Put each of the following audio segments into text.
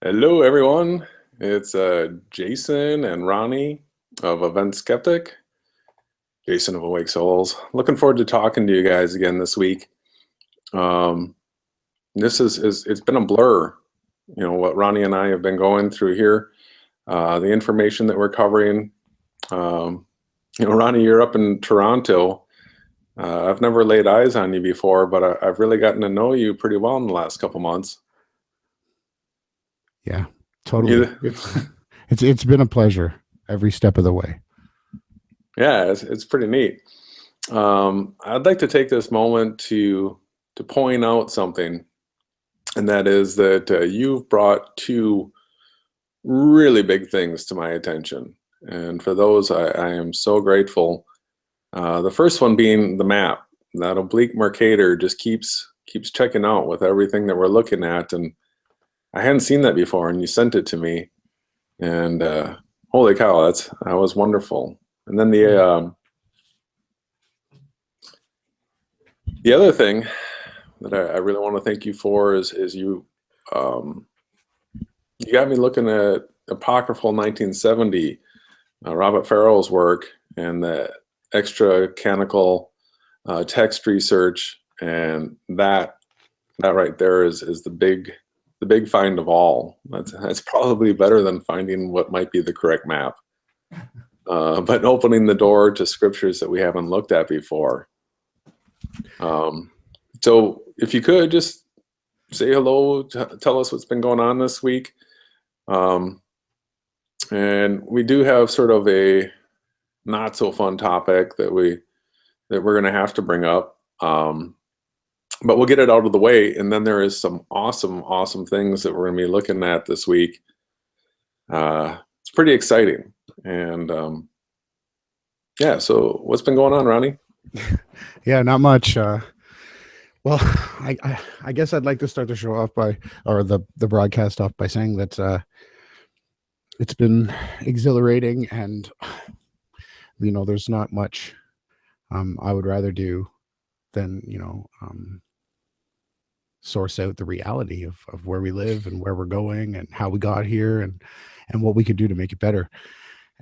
Hello, everyone. It's Jason and Ronnie of Event Skeptic. Jason of Awake Souls. Looking forward to talking to you guys again this week. This is it's been a blur, what Ronnie and I have been going through here. The information that we're covering. Ronnie, you're up in Toronto. I've never laid eyes on you before, but I've really gotten to know you pretty well in the last couple months. Yeah, totally. It's been a pleasure every step of the way. Yeah, it's pretty neat. I'd like to take this moment to point out something, and that is that you've brought two really big things to my attention, and for those I am so grateful. The first one being the map. That oblique Mercator just keeps checking out with everything that we're looking at, and I hadn't seen that before, and you sent it to me, and holy cow, that was wonderful. And then the other thing that I really want to thank you for is you you got me looking at apocryphal 1970, Robert Farrell's work, and the extra canonical text research, and that right there is the big find of all. That's probably better than finding what might be the correct map, but opening the door to scriptures that we haven't looked at before. So if you could just say hello, tell us what's been going on this week. And we do have sort of a not so fun topic that we're going to have to bring up. But we'll get it out of the way, and then there is some awesome things that we're going to be looking at this week. It's pretty exciting, and yeah. So what's been going on, Ronnie? Yeah, not much. Well, I guess I'd like to start the show off or the broadcast off by saying that it's been exhilarating, and there's not much I would rather do than source out the reality of where we live and where we're going and how we got here and what we could do to make it better.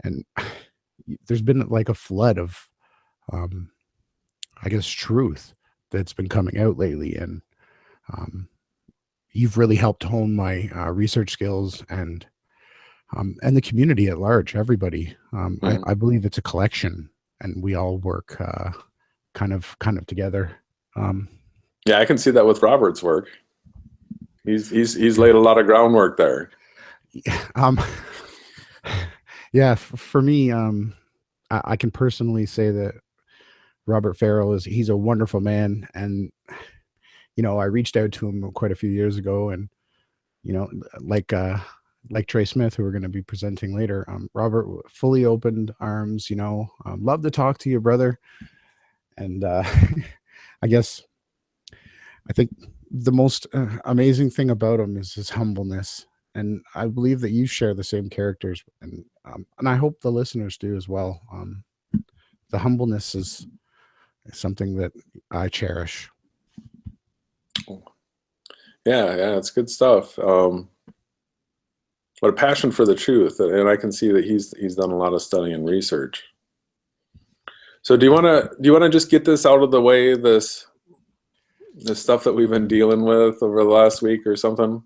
And there's been like a flood of I guess truth that's been coming out lately, and you've really helped hone my research skills and the community at large, everybody. I believe it's a collection, and we all work kind of together. Yeah, I can see that with Robert's work. He's laid a lot of groundwork there. Yeah, for me, I can personally say that Robert Farrell he's a wonderful man, and I reached out to him quite a few years ago, and like Trey Smith, who we're going to be presenting later, Robert fully opened arms. Love to talk to you, brother. And I think the most amazing thing about him is his humbleness, and I believe that you share the same characters, and I hope the listeners do as well. The humbleness is something that I cherish. Yeah, it's good stuff. But a passion for the truth, and I can see that he's done a lot of study and research. So do you want to just get this out of the way, this stuff that we've been dealing with over the last week or something?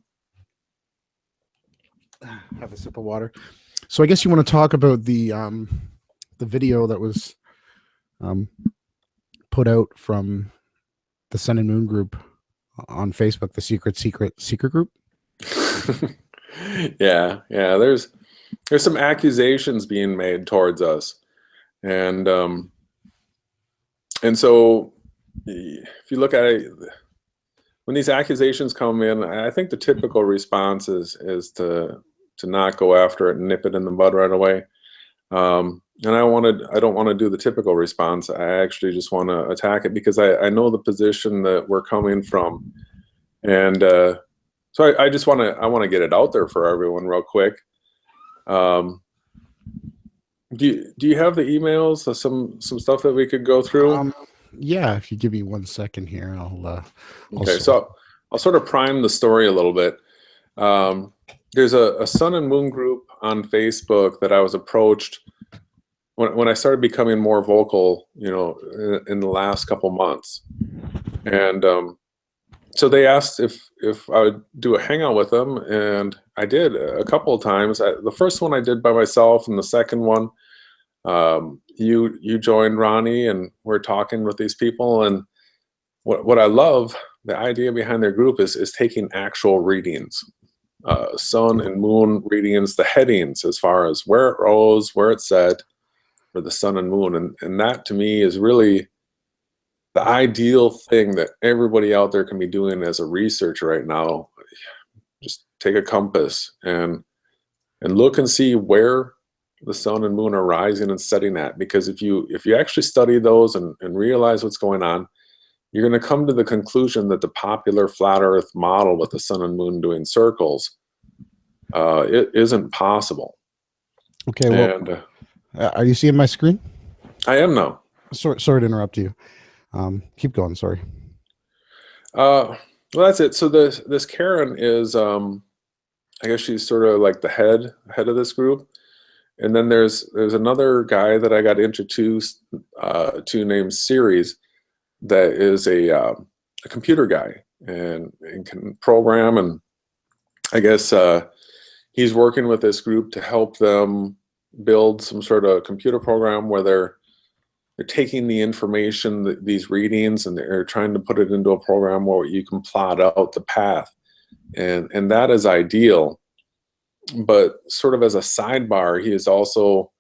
Have a sip of water. So I guess you want to talk about the video that was put out from the Sun and Moon group on Facebook, the secret group. Yeah. There's some accusations being made towards us, and so if you look at it, when these accusations come in, I think the typical response is to not go after it and nip it in the bud right away. And I don't want to do the typical response. I actually just want to attack it because I know the position that we're coming from, and so I just want to get it out there for everyone real quick. Do you have the emails? Some stuff that we could go through? Yeah, if you give me 1 second here, okay. So I'll sort of prime the story a little bit. there's a sun and moon group on Facebook that I was approached when I started becoming more vocal, in the last couple months. And so they asked if I would do a hangout with them, and I did a couple of times. The first one I did by myself, and the second one, you joined, Ronnie, and we're talking with these people. And what I love, the idea behind their group is taking actual readings, sun and moon readings, the headings as far as where it rose, where it set for the sun and moon, and that to me is really the ideal thing that everybody out there can be doing as a researcher right now. Just take a compass and look and see where the sun and moon are rising and setting at, because if you actually study those and realize what's going on, you're going to come to the conclusion that the popular flat earth model with the sun and moon doing circles, it isn't possible. Okay, well, And are you seeing my screen? I am now. Sorry to interrupt you. Keep going. Sorry. Well, that's it. So this Karen is, I guess she's sort of like the head of this group. And then there's another guy that I got introduced to named Series, that is a computer guy and can program. And I guess he's working with this group to help them build some sort of computer program where they're taking the information, these readings, and they're trying to put it into a program where you can plot out the path. And that is ideal. But sort of as a sidebar, he is also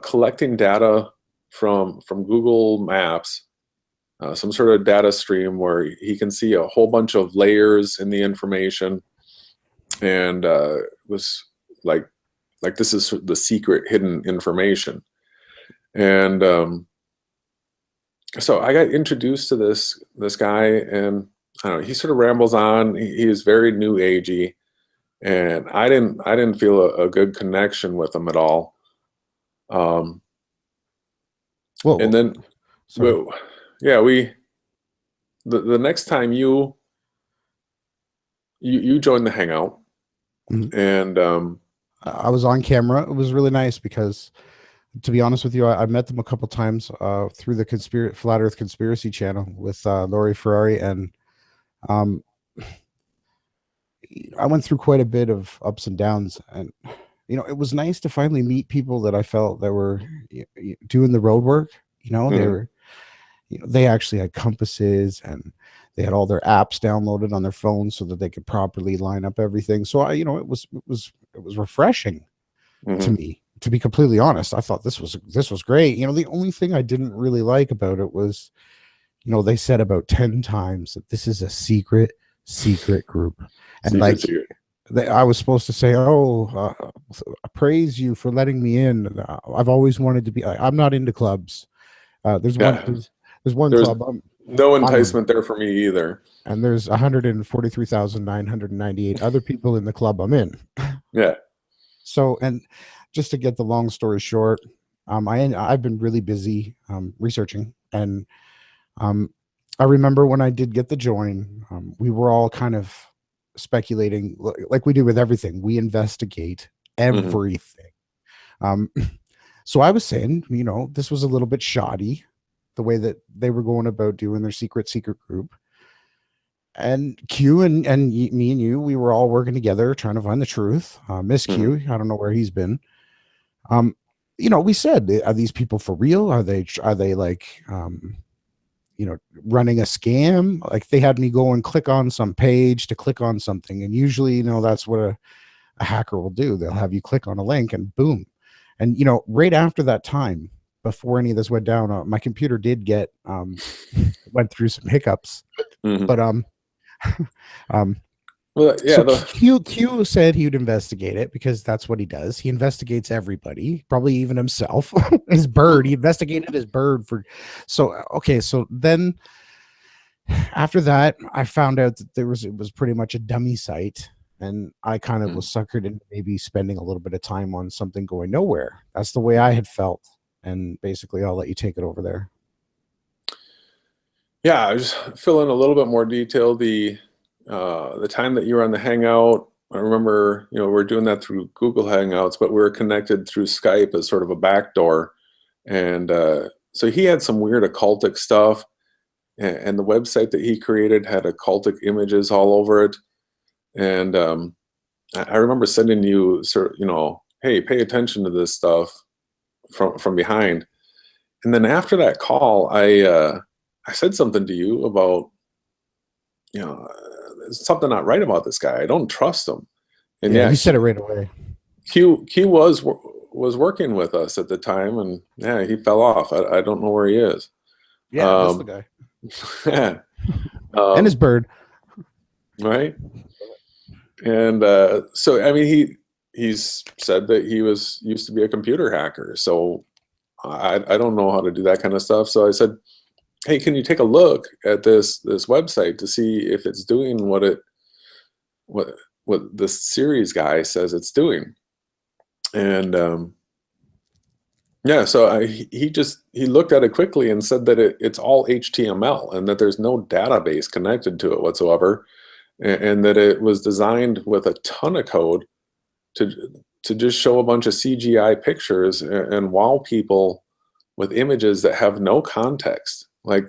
collecting data from Google Maps, some sort of data stream where he can see a whole bunch of layers in the information, and was like this is the secret hidden information. And so I got introduced to this guy, and I don't know, he sort of rambles on. He is very new agey, and I didn't feel a good connection with him at all. Well, And then, sorry. yeah, the next time you joined the hangout, Mhm. and I was on camera. It was really nice because, to be honest with you, I met them a couple times through the Flat Earth Conspiracy channel with Lori Ferrari, and um, I went through quite a bit of ups and downs, and it was nice to finally meet people that I felt that were doing the road work. They mhm, were, they actually had compasses, and they had all their apps downloaded on their phones so that they could properly line up everything. So it was refreshing to mhm, me, to be completely honest. I thought this was great. The only thing I didn't really like about it was, they said about 10 times that this is a secret group. And like, secret. I was supposed to say, "Oh, praise you for letting me in. I've always wanted to be. I'm not into clubs. There's one. Yeah, There's one there's club no I'm in, enticement there for me either. and there's 143,998 other people in the club I'm in. Yeah. So, and just to get the long story short, I've been really busy researching, and um, I remember when I did get the join, we were all kind of speculating, like we do with everything. We investigate Hmm. everything. Um, so I was saying, this was a little bit shoddy, the way that they were going about doing their secret group. And Q and me and you, we were all working together trying to find the truth. Miss Hmm. Q, I don't know where he's been. Um, we said, are these people for real? Are they like running a scam? Like, they had me go and click on some page to click on something, and usually, that's what a hacker will do. They'll have you click on a link and boom. And right after that time, before any of this went down, my computer did get went through some hiccups, Hmm. but um Well, so yeah. Q said he would investigate it because that's what he does. He investigates everybody, probably even himself. His bird, he investigated his bird for. So okay, so then after that, I found out that it was pretty much a dummy site, and I kind of was suckered into maybe spending a little bit of time on something going nowhere. That's the way I had felt, and basically, I'll let you take it over there. Yeah, I just fill in a little bit more detail. The time that you were on the hangout, I remember, we're doing that through Google Hangouts, but we were connected through Skype as sort of a backdoor. And so he had some weird occultic stuff, and the website that he created had occultic images all over it. And I remember sending you hey, pay attention to this stuff from behind. And then after that call, I said something to you about, there's something not right about this guy. I don't trust him. And Yeah, yeah, you said it right away. Q was working with us at the time, and yeah, he fell off. I don't know where he is. Yeah, that's the guy. Yeah, And his bird. right. And so I mean, he's said that he used to be a computer hacker. So I don't know how to do that kind of stuff. So I said, hey, can you take a look at this website to see if it's doing what this series guy says it's doing? And yeah, so he looked at it quickly and said that it's all HTML and that there's no database connected to it whatsoever, and that it was designed with a ton of code to just show a bunch of CGI pictures and wow people with images that have no context. Like,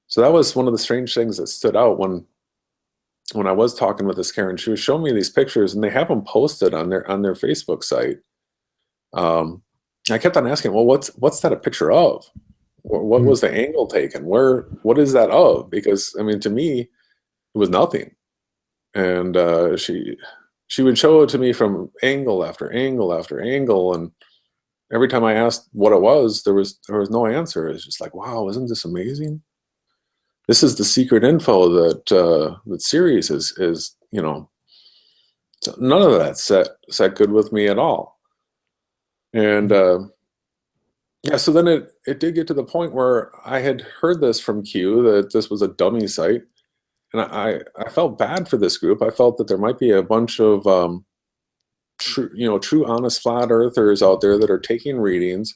so that was one of the strange things that stood out when I was talking with this Karen. She was showing me these pictures, and they have them posted on their Facebook site. I kept on asking, well, what's that a picture of? What was the angle taken? What is that of? Because I mean, to me, it was nothing. And she would show it to me from angle after angle after angle, and every time I asked what it was, there was no answer. It's just like, wow, isn't this amazing? This is the secret info that series is so none of that set good with me at all. And yeah, so then it did get to the point where I had heard this from Q that this was a dummy site, and I felt bad for this group. I felt that there might be a bunch of true honest flat earthers out there that are taking readings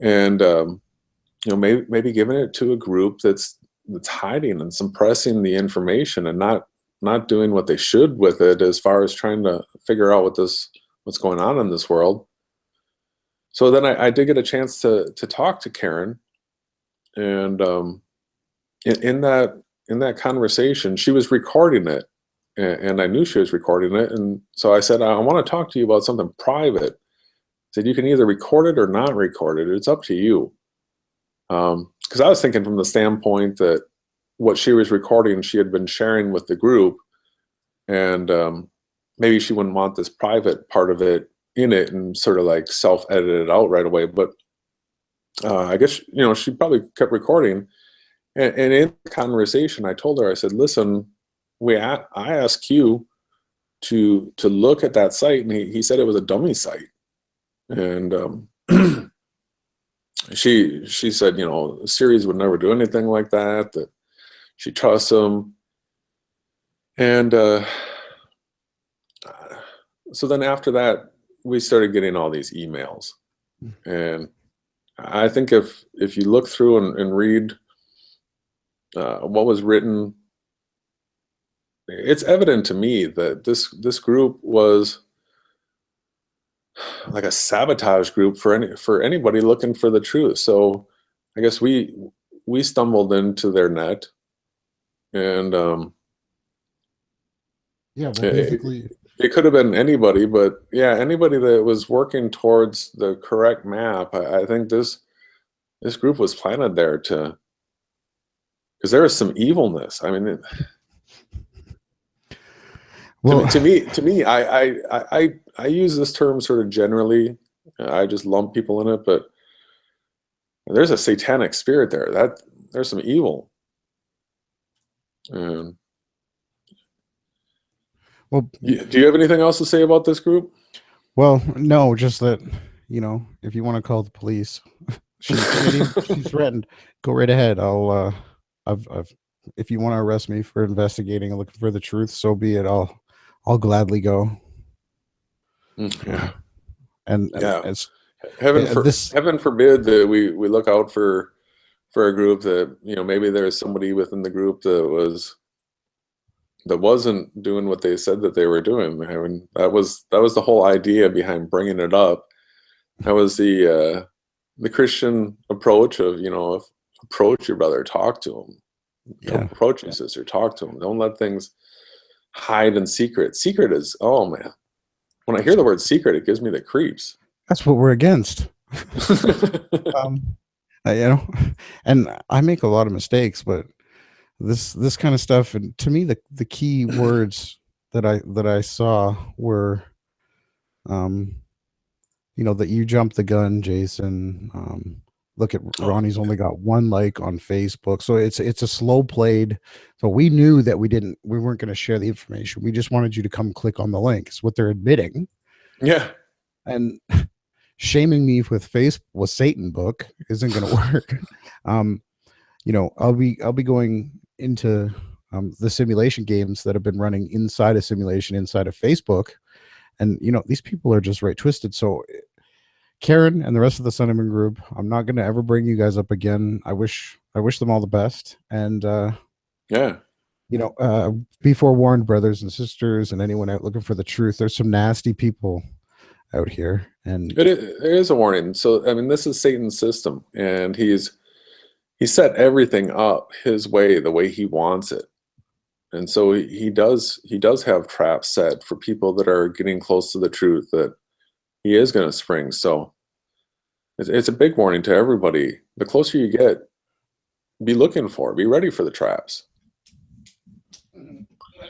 and maybe giving it to a group that's hiding and suppressing the information and not doing what they should with it as far as trying to figure out what's going on in this world. So then I did get a chance to talk to Karen, and in that conversation, she was recording it, and I knew she was recording it, and so I said, I want to talk to you about something private. I said, you can either record it or not record it. It's up to you. Because I was thinking from the standpoint that what she was recording, she had been sharing with the group, and maybe she wouldn't want this private part of it in it and sort of like self-edit it out right away. But I guess she probably kept recording, and in the conversation, I told her, I said, listen, I asked you to look at that site, and he said it was a dummy site, and she said, Sirius would never do anything like that, that she trusts him. And so then after that, we started getting all these emails. And I think if you look through and read what was written, it's evident to me that this group was like a sabotage group for anybody looking for the truth. So I guess we stumbled into their net, and yeah, well, basically, it could have been anybody, but yeah, anybody that was working towards the correct map. I think this group was planted there because there was some evilness. I mean, well, to me, I use this term sort of generally. I just lump people in it, but there's a satanic spirit there. That there's some evil. Um, well, do you have anything else to say about this group? well, no, just that if you want to call the police, she's threatened. Go right ahead. If you want to arrest me for investigating and looking for the truth, so be it. I'll gladly go. Yeah, and yeah. It's Heaven forbid that we look out for a group that maybe there's somebody within the group that was that wasn't doing what they said that they were doing. I mean, that was the whole idea behind bringing it up. That was the Christian approach of, if approach your brother, talk to him. Yeah. Approach your sister, talk to him. Don't let things hide in secret. Secret is, oh man. When I hear the word secret, it gives me the creeps. That's what we're against. And I make a lot of mistakes, but this kind of stuff, and to me, the key words that I saw were, that you jumped the gun, Jason. Look at Ronnie's only got 1 like on Facebook, so it's a slow played. So we knew that we weren't going to share the information. We just wanted you to come click on the link. It's what they're admitting. Yeah. And shaming me with Satan book isn't going to work. I'll be going into the simulation games that have been running inside a simulation inside of Facebook, and these people are just right twisted. So Karen and the rest of the Sunderman group, I'm not going to ever bring you guys up again. I wish them all the best, and be forewarned, brothers and sisters, and anyone out looking for the truth. There's some nasty people out here, and there is a warning. So I mean, this is Satan's system, and he set everything up his way, the way he wants it. And so he does have traps set for people that are getting close to the truth that he is going to spring. So it's a big warning to everybody. The closer you get, be ready for the traps.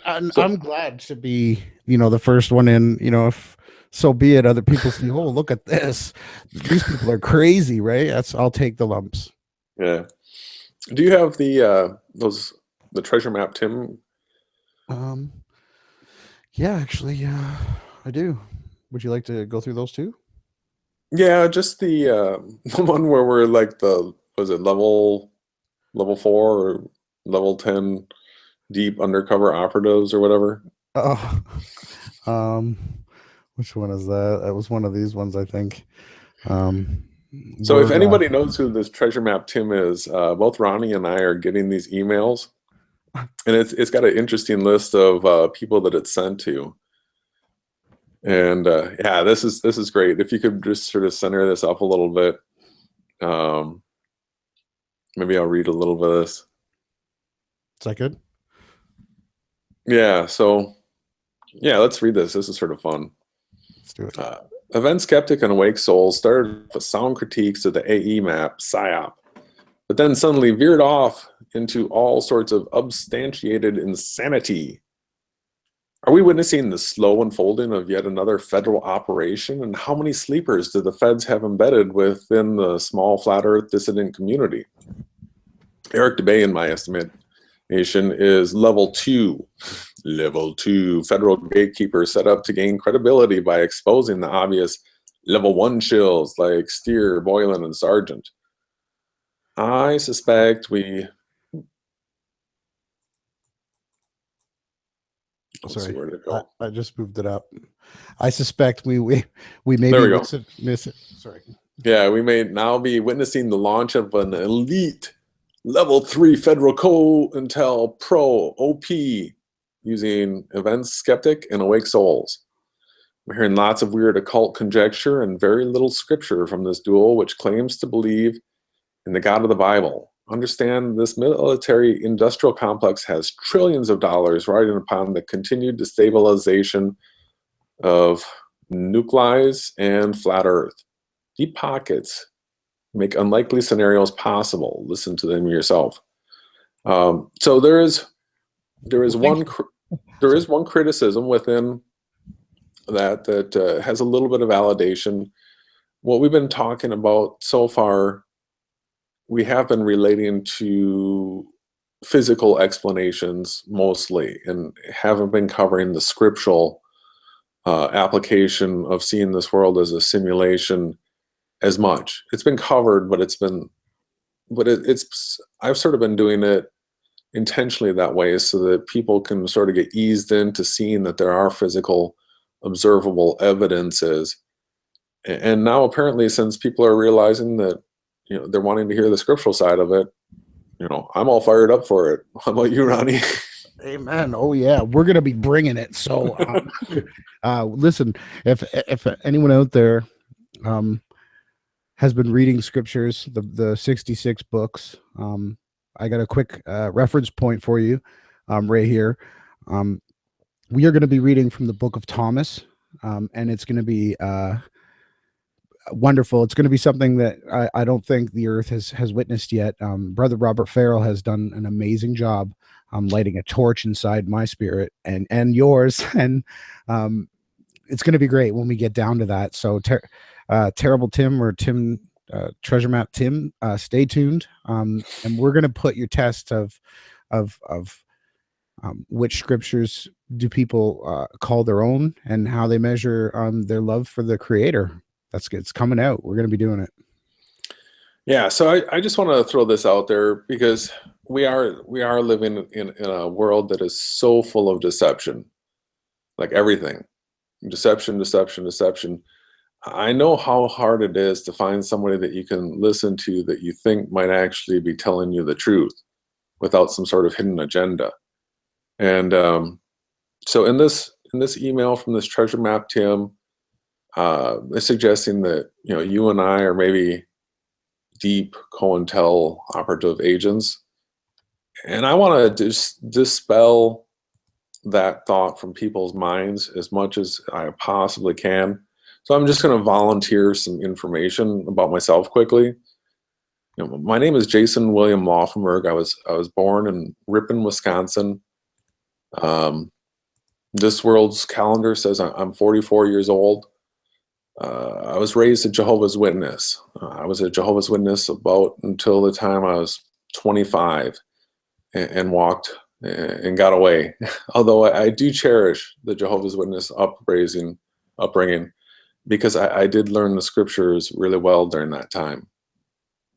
I'm glad to be, the first one in, if so be it, other people see, oh, look at this. These people are crazy, right? I'll take the lumps. Yeah. Do you have the treasure map, Tim? Yeah, actually, I do. Would you like to go through those too? Yeah, just the one where we're like was it level 4 or level 10 deep undercover operatives or whatever? Oh, which one is that? That was one of these ones, I think. So if anybody knows who this treasure map Tim is, both Ronnie and I are getting these emails, and it's got an interesting list of people that it's sent to. And yeah, this is great. If you could just sort of center this up a little bit, maybe I'll read a little bit of this. Is that good? Yeah. So yeah, let's read this. This is sort of fun. Let's do it. Event Skeptic and Awake Souls started with sound critiques of the AE map, PSYOP, but then suddenly veered off into all sorts of substantiated insanity. Are we witnessing the slow unfolding of yet another federal operation? And how many sleepers do the feds have embedded within the small flat earth dissident community? Eric DeBay, in my estimation, is level 2 federal gatekeeper set up to gain credibility by exposing the obvious level 1 shills like Steer, Boylan, and Sargent. I suspect we... Sorry, where did it go? I just moved it up. I suspect we may miss it. Sorry. Yeah, we may now be witnessing the launch of an elite level 3 federal co-intel pro OP using Event Skeptic and Awake Souls. We're hearing lots of weird occult conjecture and very little scripture from this duel, which claims to believe in the God of the Bible. Understand, this military industrial complex has trillions of dollars riding upon the continued destabilization of nucleus and flat earth. Deep pockets make unlikely scenarios possible. Listen to them yourself. So there is one criticism within that has a little bit of validation. What we've been talking about so far, we have been relating to physical explanations mostly, and haven't been covering the scriptural application of seeing this world as a simulation as much. It's been covered, but I've sort of been doing it intentionally that way so that people can sort of get eased into seeing that there are physical observable evidences. And now apparently, since people are realizing that, they're wanting to hear the scriptural side of it, I'm all fired up for it. How about you, Ronnie? Amen. Oh yeah, we're gonna be bringing it. So, listen, if anyone out there um, has been reading scriptures, the 66 books, I got a quick reference point for you, right here. Um, we are going to be reading from the book of Thomas, and it's going to be wonderful. It's going to be something that I don't think the earth has witnessed yet. Brother Robert Farrell has done an amazing job lighting a torch inside my spirit and yours, and it's going to be great when we get down to that. So, Terrible Tim or Tim Treasure Map Tim, stay tuned, and we're going to put your test of which scriptures do people call their own and how they measure their love for the Creator. It's coming out. We're going to be doing it. Yeah, so I just want to throw this out there because we are living in a world that is so full of deception, like everything. Deception, deception, deception. I know how hard it is to find somebody that you can listen to that you think might actually be telling you the truth without some sort of hidden agenda. And so in this email from this treasure map Tim, is suggesting that you and I are maybe deep COINTEL operative agents, and I want to dispel that thought from people's minds as much as I possibly can. So I'm just going to volunteer some information about myself quickly. My name is Jason William Laufenberg. I was born in Ripon, Wisconsin. This world's calendar says I'm 44 years old. I was raised a Jehovah's Witness. I was a Jehovah's Witness about until the time I was 25 and walked and got away. Although I do cherish the Jehovah's Witness upbringing, because I did learn the scriptures really well during that time.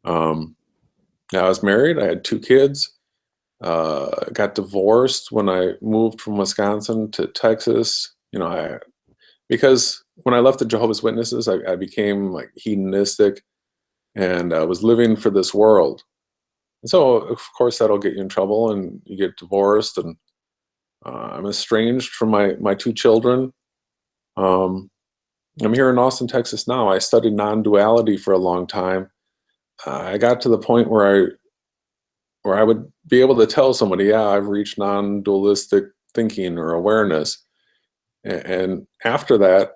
I was married. I had 2 kids. Got divorced when I moved from Wisconsin to Texas. Because when I left the Jehovah's Witnesses, I became like hedonistic and I was living for this world. And so, of course, that'll get you in trouble, and you get divorced. And I'm estranged from my 2 children. I'm here in Austin, Texas now. I studied non-duality for a long time. I got to the point where I would be able to tell somebody, yeah, I've reached non-dualistic thinking or awareness. And after that,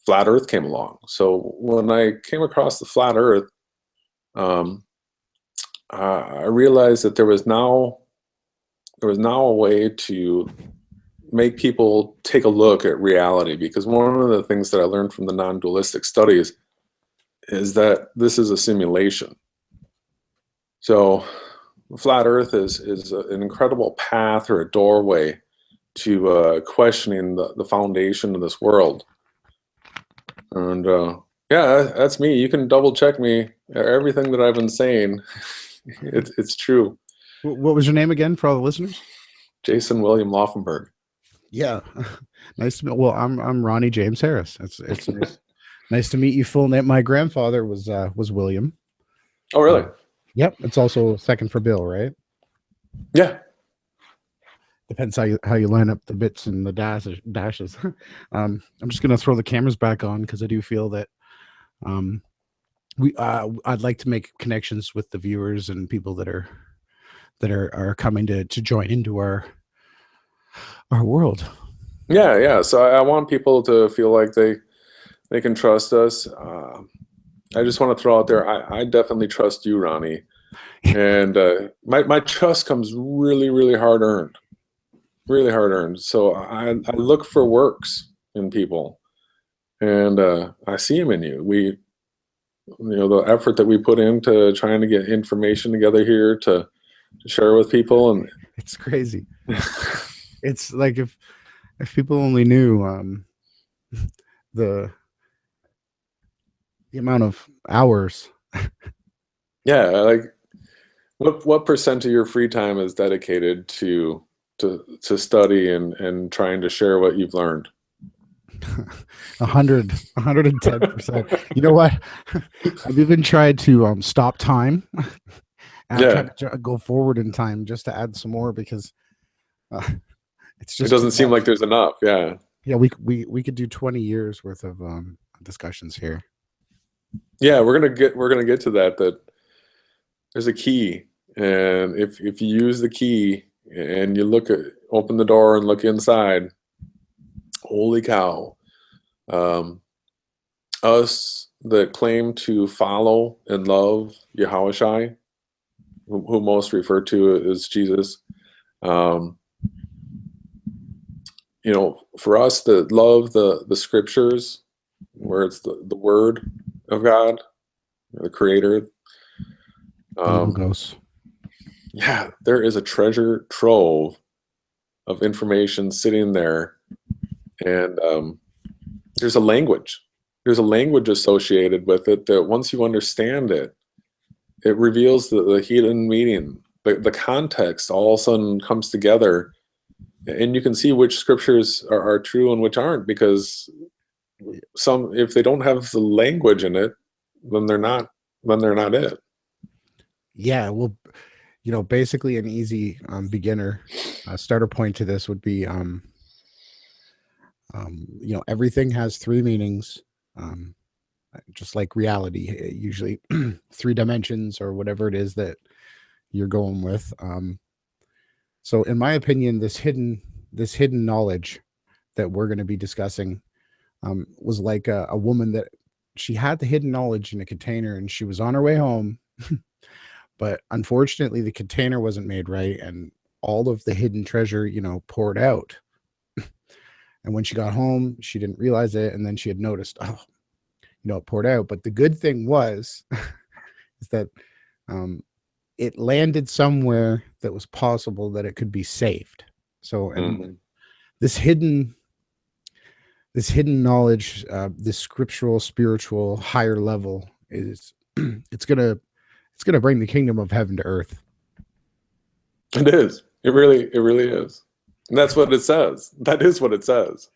flat Earth came along. So when I came across the flat Earth, I realized that there was now a way to make people take a look at reality, because one of the things that I learned from the non-dualistic studies is that this is a simulation. So flat Earth is an incredible path or a doorway to questioning the foundation of this world. And yeah, that's me. You can double check me. Everything that I've been saying, it's true. What was your name again for all the listeners? Jason William Laufenberg. Yeah, nice to meet. Well, I'm Ronnie James Harris. It's nice, nice to meet you. Full name. My grandfather was William. Oh, really? Yep. It's also second for Bill, right? Yeah. Depends how you line up the bits and the dashes. I'm just gonna throw the cameras back on because I do feel that I'd like to make connections with the viewers and people that are coming to join into our world. Yeah. So I want people to feel like they can trust us. I just want to throw out there, I definitely trust you, Ronnie. And my trust comes really, really hard earned. Really hard earned. So I look for works in people, and I see them in you. The effort that we put into trying to get information together here to share with people, and it's crazy. It's like if people only knew the amount of hours. Yeah, like what percent of your free time is dedicated to study and trying to share what you've learned? 110%. You know what? I've even tried to stop time. And I'm trying to go forward in time just to add some more, because Uh, it's It just too doesn't seem like much. there's enough. Yeah. Yeah, we could do 20 years worth of discussions here. Yeah, we're gonna get to that. That there's a key, and if you use the key and you open the door and look inside, holy cow! Um, us that claim to follow and love Yahushai, who most refer to as Jesus, um, for us that love the scriptures, where it's the word of God, the Creator. The Um, logos. yeah, there is a treasure trove of information sitting there, and there's a language. There's a language associated with it that once you understand it, it reveals the hidden meaning. The context all of a sudden comes together, and you can see which scriptures are true and which aren't, because some, if they don't have the language in it, then they're not it. Yeah, well, basically an easy beginner starter point to this would be, everything has three meanings, um, just like reality, usually three dimensions or whatever it is that you're going with. So, in my opinion, this hidden knowledge that we're going to be discussing was like a woman that she had the hidden knowledge in a container, and she was on her way home. But unfortunately, the container wasn't made right, and all of the hidden treasure, poured out. And when she got home, she didn't realize it, and then she had noticed, oh, it poured out. But the good thing was is that um, it landed somewhere that was possible that it could be saved. So, and Mhm. this hidden this hidden knowledge, this scriptural, spiritual, higher level is it's gonna bring the kingdom of heaven to earth. It is. It really is. And that's what it says. That is what it says.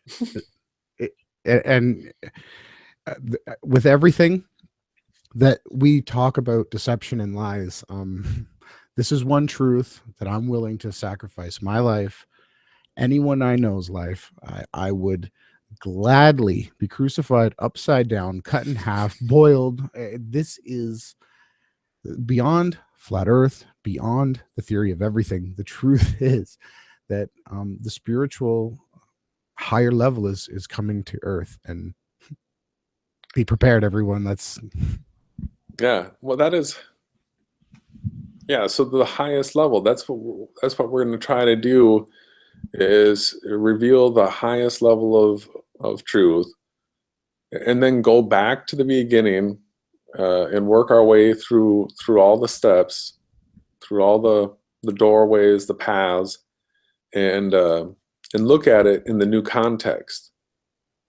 It, and with everything that we talk about deception and lies, this is one truth that I'm willing to sacrifice my life, anyone I know's life. I would gladly be crucified upside down, cut in half, boiled. This is beyond flat earth, beyond the theory of everything. The truth is that the spiritual higher level is coming to earth, and be prepared, everyone. Yeah. Well, that is. Yeah. So the highest level. That's what we're going to try to do, is reveal the highest level of truth, and then go back to the beginning, and work our way through all the steps, through all the doorways, the paths, and look at it in the new context,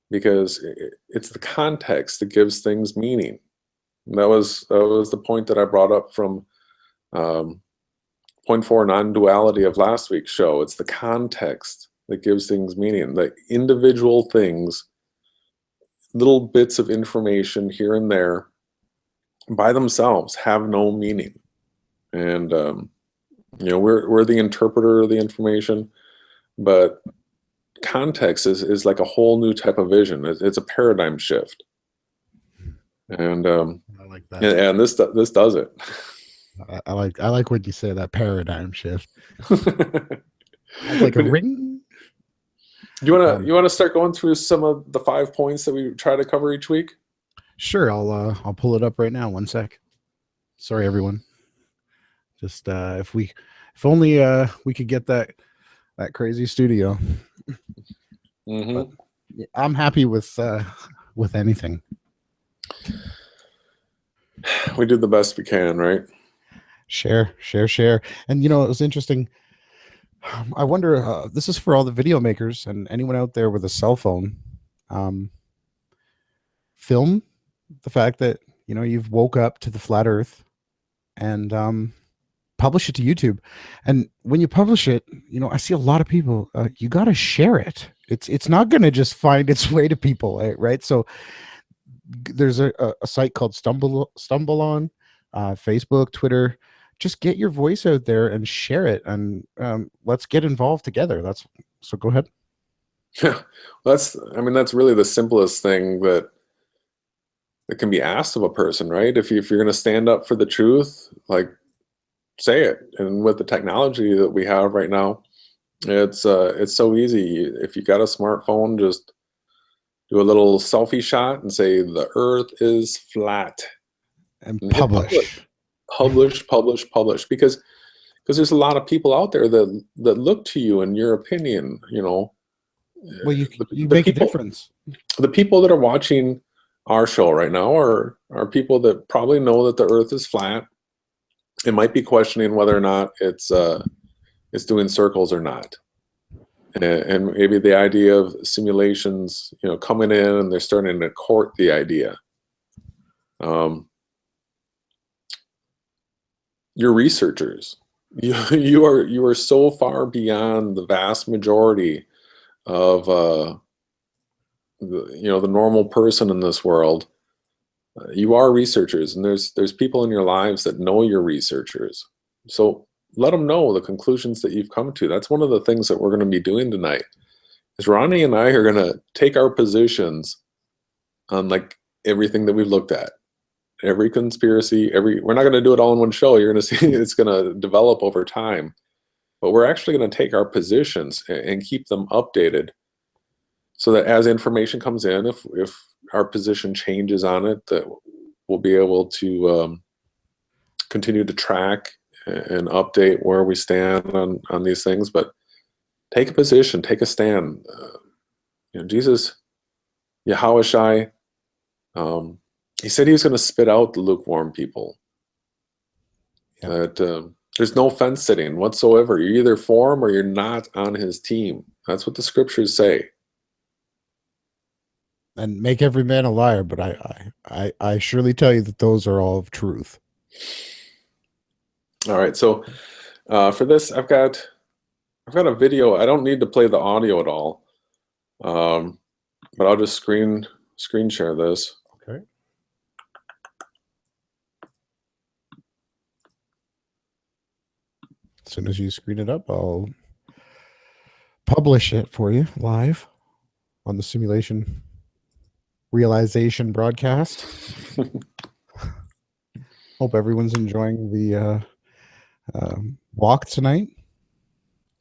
because it's the context that gives things meaning. And that was the point that I brought up from um, point four, non-duality, of last week's show. It's the context that gives things meaning. The individual things, little bits of information here and there, by themselves have no meaning. And we're the interpreter of the information, but context is like a whole new type of vision. It's a paradigm shift, and I like that. and this does it. I like what you say, that paradigm shift. But That's like a do ring. you want to start going through some of the 5 points that we try to cover each week? Sure, I'll pull it up right now. One sec. Sorry, everyone. Just if only we could get that crazy studio. But Hmm. I'm happy with anything. We do the best we can, right? Share. And it was interesting. I wonder. This is for all the video makers and anyone out there with a cell phone. Um, Film the fact that you've woke up to the flat Earth, and publish it to YouTube. And when you publish it, I see a lot of people. You got to share it. It's not going to just find its way to people, right? So there's a site called Stumble On, Facebook, Twitter. just get your voice out there and share it, and let's get involved together. So go ahead. Yeah, I mean, that's really the simplest thing that can be asked of a person, right? If you're going to stand up for the truth, like, say it. And with the technology that we have right now, it's so easy. If you got a smartphone, just do a little selfie shot and say the Earth is flat, And and hit publish, publish. publish, because there's a lot of people out there that look to you and your opinion. Well, you The make a people difference. the people that are watching our show right now are people that probably know that the Earth is flat. It might be questioning whether or not it's doing circles or not. And maybe the idea of simulations, coming in and they're starting to court the idea. You're researchers. You are so far beyond the vast majority of the normal person in this world. You are researchers, and there's people in your lives that know you're researchers. So let them know the conclusions that you've come to. That's one of the things that we're going to be doing tonight. Is Ronnie and I are going to take our positions on like everything that we've looked at, every conspiracy, we're not going to do it all in one show. You're going to see it's going to develop over time, but we're actually going to take our positions and keep them updated so that as information comes in, if our position changes on it, that we'll be able to continue to track and update where we stand on these things. But take a position, take a stand. Jesus, Yahushai, he said he was going to spit out the lukewarm people. Yeah. That there's no fence sitting whatsoever. You're either for him or you're not on his team. That's what the scriptures say. And make every man a liar, but I surely tell you that those are all of truth. All right, so for this, I've got a video. I don't need to play the audio at all, but I'll just screen share this. Okay. As soon as you screen it up, I'll publish it for you live on the simulation realization broadcast. Hope everyone's enjoying the walk tonight.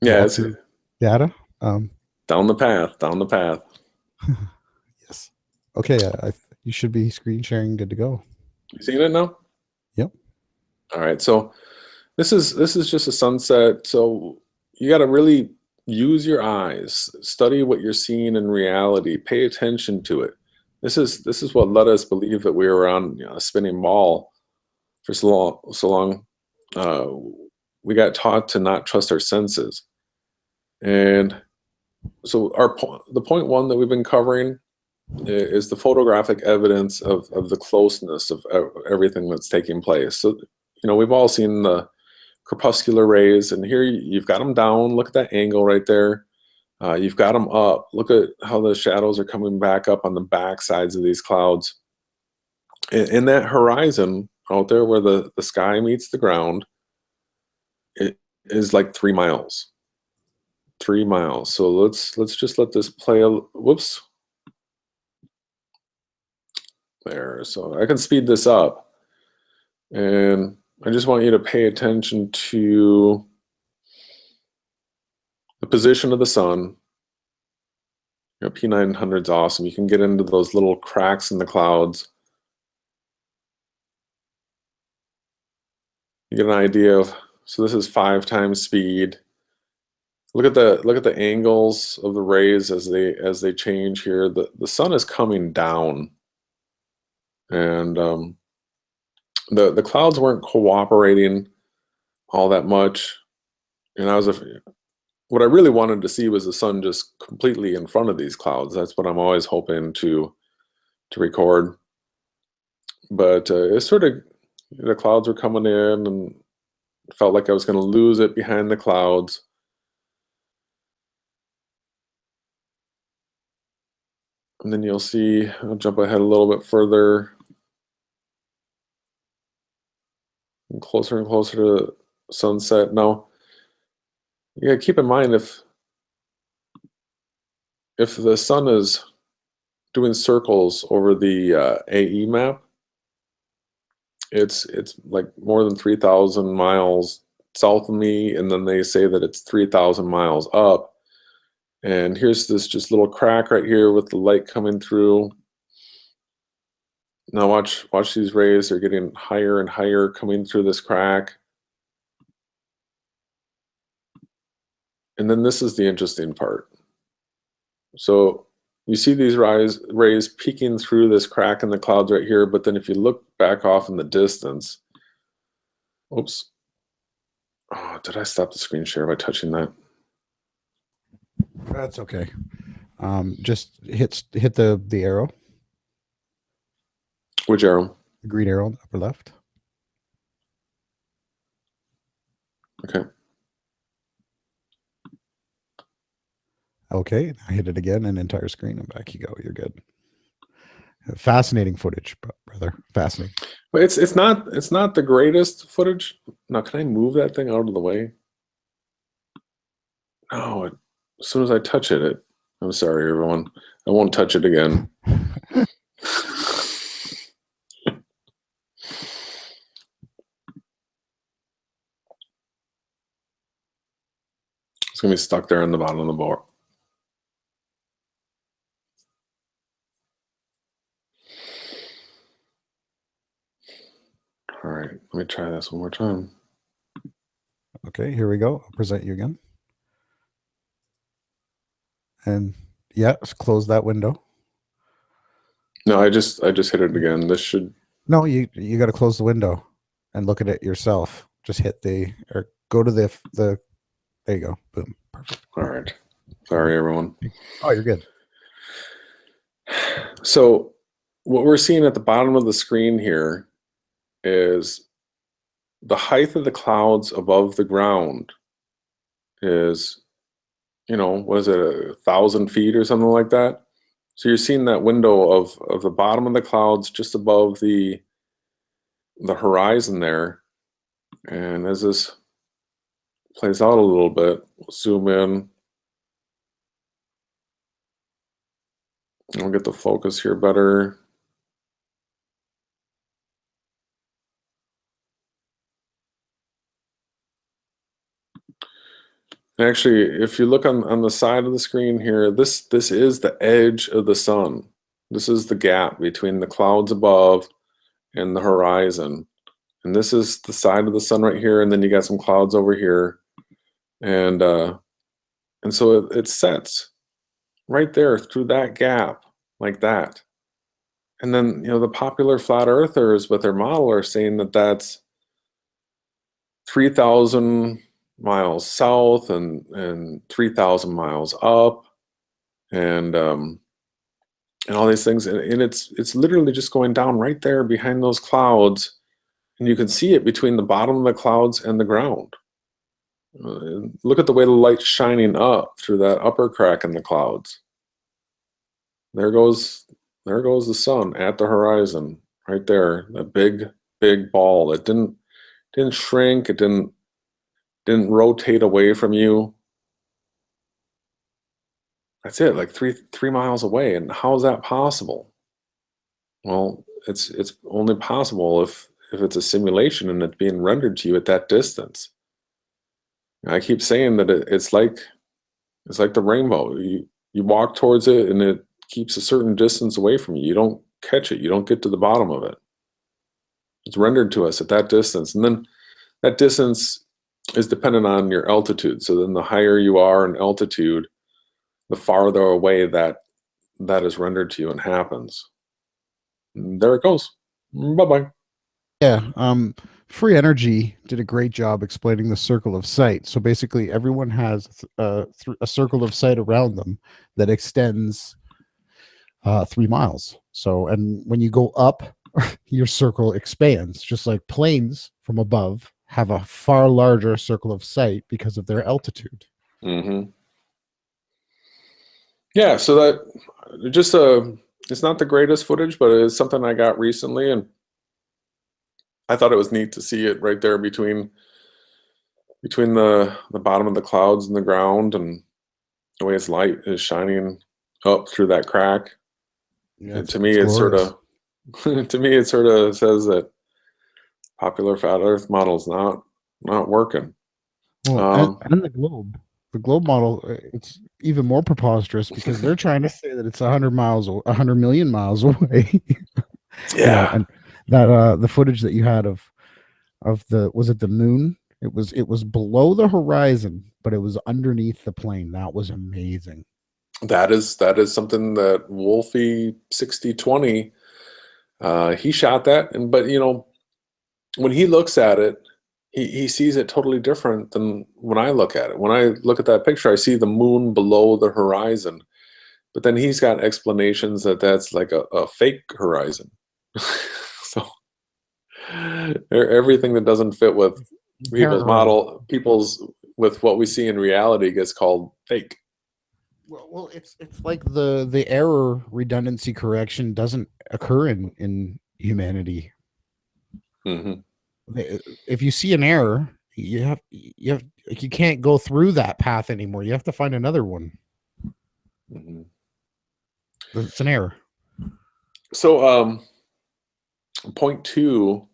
Yeah, walk it's through data. down the path. Yes. Okay. You should be screen sharing. Good to go. You seeing it now? Yep. All right. So this is just a sunset. So you got to really use your eyes, study what you're seeing in reality, pay attention to it. This is what led us believe that we were on a spinning ball for so long. We got taught to not trust our senses, and so the point one that we've been covering is the photographic evidence of the closeness of everything that's taking place. So we've all seen the crepuscular rays, and here you've got them down. Look at that angle right there. You've got them up. Look at how the shadows are coming back up on the back sides of these clouds. In that horizon out there where the sky meets the ground, it is like 3 miles. 3 miles. So let's just let this play. Whoops. There. So I can speed this up. And I just want you to pay attention to the position of the sun. P900 is awesome. You can get into those little cracks in the clouds. You get an idea of, so this is 5 times speed. Look at the angles of the rays as they change here. The sun is coming down, and the clouds weren't cooperating all that much. And what I really wanted to see was the sun just completely in front of these clouds. That's what I'm always hoping to record. But it's sort of, the clouds were coming in, and it felt like I was going to lose it behind the clouds. And then you'll see, I'll jump ahead a little bit further. closer and closer to sunset. Now, you gotta keep in mind if the sun is doing circles over the AE map, it's like more than 3,000 miles south of me, and then they say that it's 3,000 miles up. And here's this just little crack right here with the light coming through. Now watch these rays. They're getting higher and higher coming through this crack. And then this is the interesting part. So you see these rays peeking through this crack in the clouds right here, but then if you look back off in the distance, oops. Oh, did I stop the screen share by touching that? That's okay. Just hit the arrow. Which arrow? The green arrow on the upper left. Okay. Okay, I hit it again, and entire screen, and back you go. You're good. Fascinating footage, brother. Fascinating. But it's not the greatest footage. Now, can I move that thing out of the way? No, as soon as I touch it, I'm sorry, everyone. I won't touch it again. It's gonna be stuck there on the bottom of the board. All right, let me try this one more time. Okay, here we go. I'll present you again. And yeah, close that window. No, I just hit it again. This should. No, you got to close the window and look at it yourself. Just hit or go to the. There you go. Boom. Perfect. All right. Sorry, everyone. Oh, you're good. So what we're seeing at the bottom of the screen here is the height of the clouds above the ground is, what is it, 1,000 feet or something like that? So you're seeing that window of the bottom of the clouds just above the horizon there. And as this plays out a little bit, we'll zoom in. I'll get the focus here better. Actually, if you look on the side of the screen here, this is the edge of the sun. This is the gap between the clouds above and the horizon. And this is the side of the sun right here, and then you got some clouds over here. And so it sets right there through that gap like that. And then, the popular flat earthers with their model are saying that that's 3,000 miles south and 3,000 miles up, and all these things, and it's literally just going down right there behind those clouds, and you can see it between the bottom of the clouds and the ground. Look at the way the light's shining up through that upper crack in the clouds. There goes the sun at the horizon right there. That big ball that didn't shrink. It didn't rotate away from you. That's it, like three miles away. And how is that possible? Well, it's only possible if it's a simulation and it's being rendered to you at that distance. And I keep saying that it's like the rainbow. You walk towards it and it keeps a certain distance away from you. You don't catch it. You don't get to the bottom of it. It's rendered to us at that distance. And then that distance is dependent on your altitude. So then the higher you are in altitude, the farther away that is rendered to you and happens. And there it goes. Bye-bye. Yeah. Free Energy did a great job explaining the circle of sight. So basically, everyone has a circle of sight around them that extends 3 miles. So, and when you go up, your circle expands, just like planes from above have a far larger circle of sight because of their altitude. Mm-hmm. Yeah, so that just it's not the greatest footage, but it's something I got recently, and I thought it was neat to see it right there between the bottom of the clouds and the ground, and the way its light is shining up through that crack. Yeah, And to me, it's it sort glorious. of to me it sort of says that popular flat Earth model is not working. Well, Um, and the globe model, it's even more preposterous because they're trying to say that it's 100 miles, 100 million miles away. yeah, And that the footage that you had of the, was it the moon? It was below the horizon, but it was underneath the plane. That was amazing. that is something that Wolfie 6020 he shot that, and but when he looks at it, he sees it totally different than when I look at it. When I look at that picture, I see the moon below the horizon, but then he's got explanations that that's like a fake horizon. So everything that doesn't fit with Parent horizon. people's with what we see in reality gets called fake. Well, it's like the error redundancy correction doesn't occur in humanity. Hmm. If you see an error, you have like, you can't go through that path anymore. You have to find another one. Hmm. It's an error. So, point two,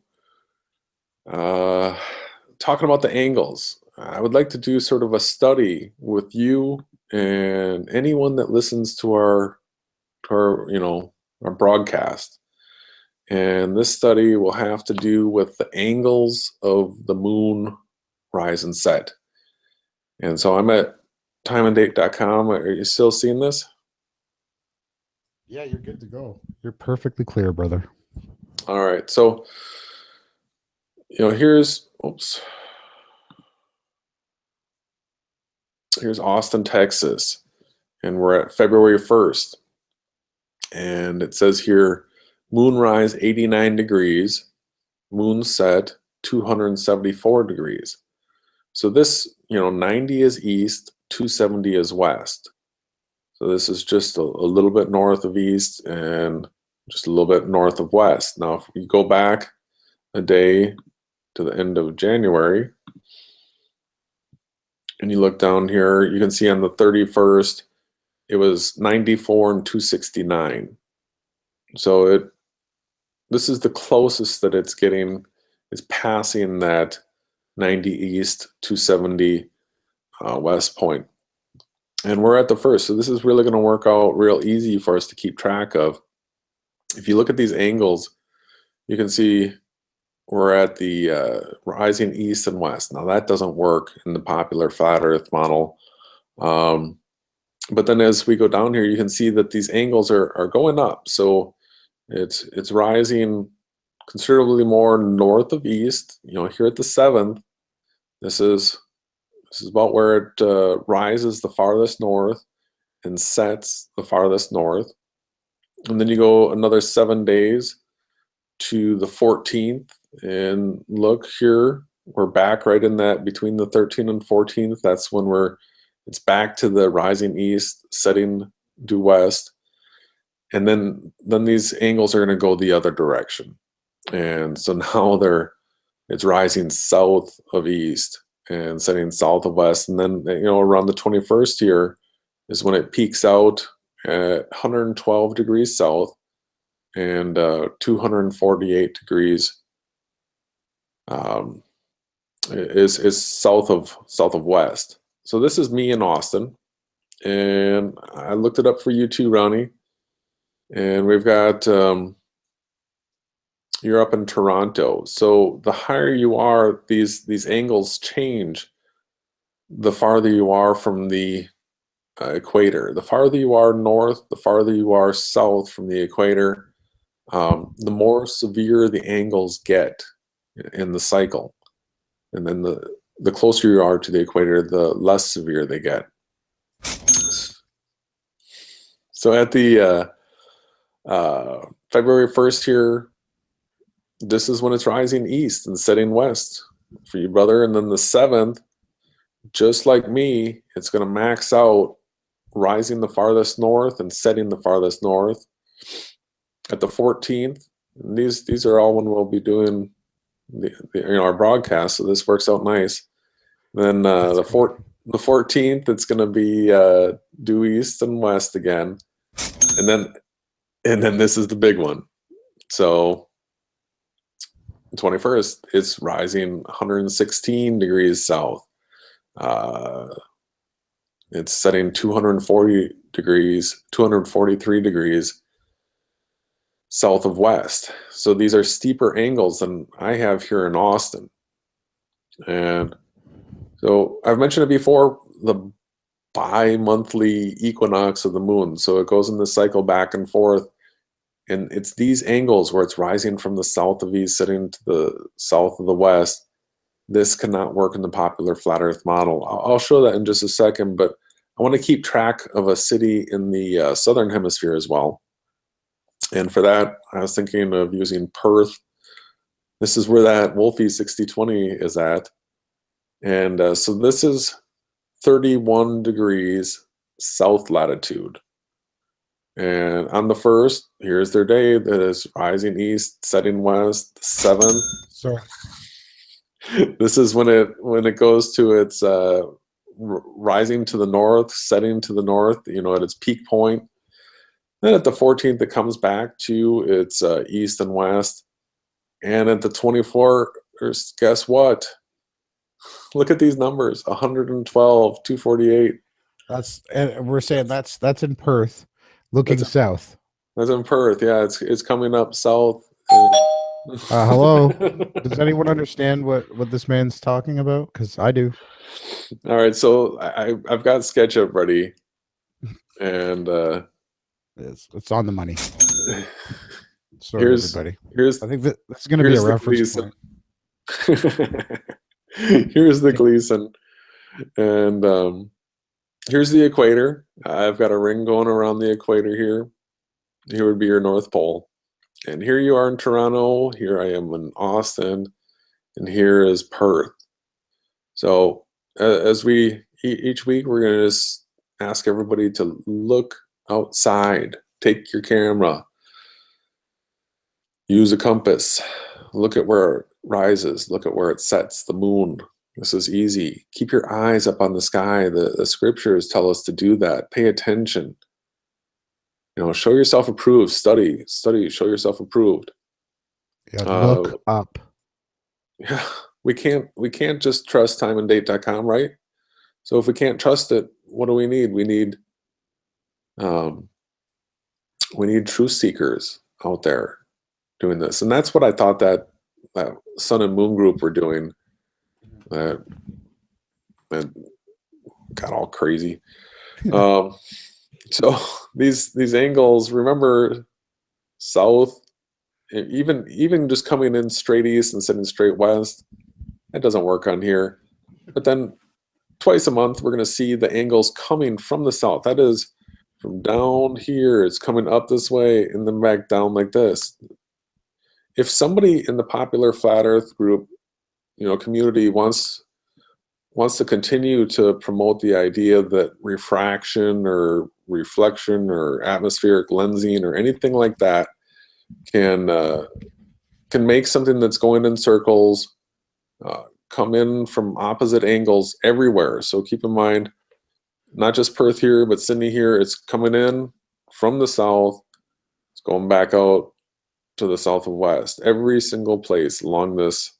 uh, talking about the angles. I would like to do sort of a study with you and anyone that listens to our broadcast. And this study will have to do with the angles of the moon rise and set. And so I'm at timeanddate.com. Are you still seeing this? Yeah, you're good to go. You're perfectly clear, brother. All right. So, here's Austin, Texas, and we're at February 1st. And it says here moonrise 89 degrees, moon set 274 degrees. So this, 90 is east, 270 is west. So this is just a little bit north of east and just a little bit north of west. Now, if we go back a day to the end of January and you look down here, you can see on the 31st, it was 94 and 269. So this is the closest that it's getting. It's passing that 90 east, 270 west point. And we're at the first. So this is really going to work out real easy for us to keep track of. If you look at these angles, you can see we're at the rising east and west. Now that doesn't work in the popular flat Earth model. But then as we go down here, you can see that these angles are going up. So it's rising considerably more north of east. Here at the 7th, this is about where it rises the farthest north and sets the farthest north. And then you go another 7 days to the 14th, and look here, we're back right in that between the 13th and 14th. That's when it's back to the rising east, setting due west. And then these angles are going to go the other direction. And so now it's rising south of east and setting south of west. And then, around the 21st here is when it peaks out at 112 degrees south and 248 degrees is south of west. So this is me in Austin, and I looked it up for you too, Ronnie. And we've got you're up in Toronto. So the higher you are, these angles change the farther you are from the equator. The farther you are north, the farther you are south from the equator, the more severe the angles get in the cycle. And then the closer you are to the equator, the less severe they get. So at the February 1st here, this is when it's rising east and setting west for you, brother. And then the 7th, just like me, it's going to max out rising the farthest north and setting the farthest north. At the 14th, these are all when we'll be doing our broadcast, so this works out nice. Then That's great. the 14th, it's going to be due east and west again, and then this is the big one. So 21st, it's rising 116 degrees south. It's setting 243 degrees south of west. So these are steeper angles than I have here in Austin. And so I've mentioned it before, the bi-monthly equinox of the moon. So it goes in the cycle back and forth. And it's these angles where it's rising from the south of east, setting to the south of the west. This cannot work in the popular flat earth model. I'll show that in just a second, but I want to keep track of a city in the southern hemisphere as well. And for that, I was thinking of using Perth. This is where that Wolfie 6020 is at. And so this is 31 degrees south latitude. And on the 1st, here's their day that is rising east, setting west, 7. So This is when it goes to its rising to the north, setting to the north, at its peak point. Then at the 14th, it comes back to its east and west. And at the 24th, guess what? Look at these numbers: 112, 248. and we're saying that's in Perth, looking south. That's in Perth. Yeah, it's coming up south. Hello. Does anyone understand what this man's talking about? Because I do. All right, so I've got SketchUp ready, and It's on the money. Sorry, everybody. I think that's going to be a reference point. Here's the Gleason, and here's the equator. I've got a ring going around the equator here. Here would be your North Pole. And here you are in Toronto. Here I am in Austin. And here is Perth. So as each week, we're going to just ask everybody to look outside. Take your camera. Use a compass. Look at where it rises. Look at where it sets, the moon. This is easy. Keep your eyes up on the sky. The scriptures tell us to do that. Pay attention. Show yourself approved. Study. Show yourself approved. Yeah, look up. Yeah, we can't just trust timeanddate.com, right? So if we can't trust it, what do we need? We need truth seekers out there doing this, and that's what I thought that Sun and Moon group were doing. That got all crazy. So these angles, remember, south, even just coming in straight east and sitting straight west, that doesn't work on here. But then twice a month, we're going to see the angles coming from the south. That is from down here, it's coming up this way and then back down like this. If somebody in the popular flat earth group, community wants to continue to promote the idea that refraction or reflection or atmospheric lensing or anything like that can make something that's going in circles come in from opposite angles everywhere. So keep in mind, not just Perth here, but Sydney here, it's coming in from the south, it's going back out to the south of west. Every single place along this,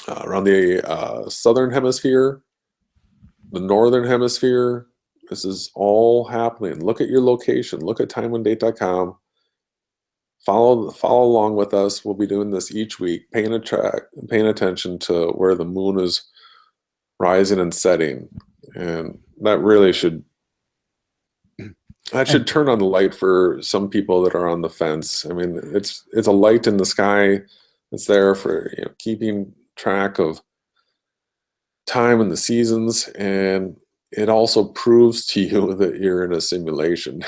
around the southern hemisphere, the northern hemisphere, this is all happening. Look at your location. Look at timeanddate.com. Follow along with us. We'll be doing this each week, paying attention to where the moon is rising and setting, and that really should turn on the light for some people that are on the fence. I mean, it's a light in the sky. It's there for keeping track of time and the seasons, and it also proves to you that you're in a simulation.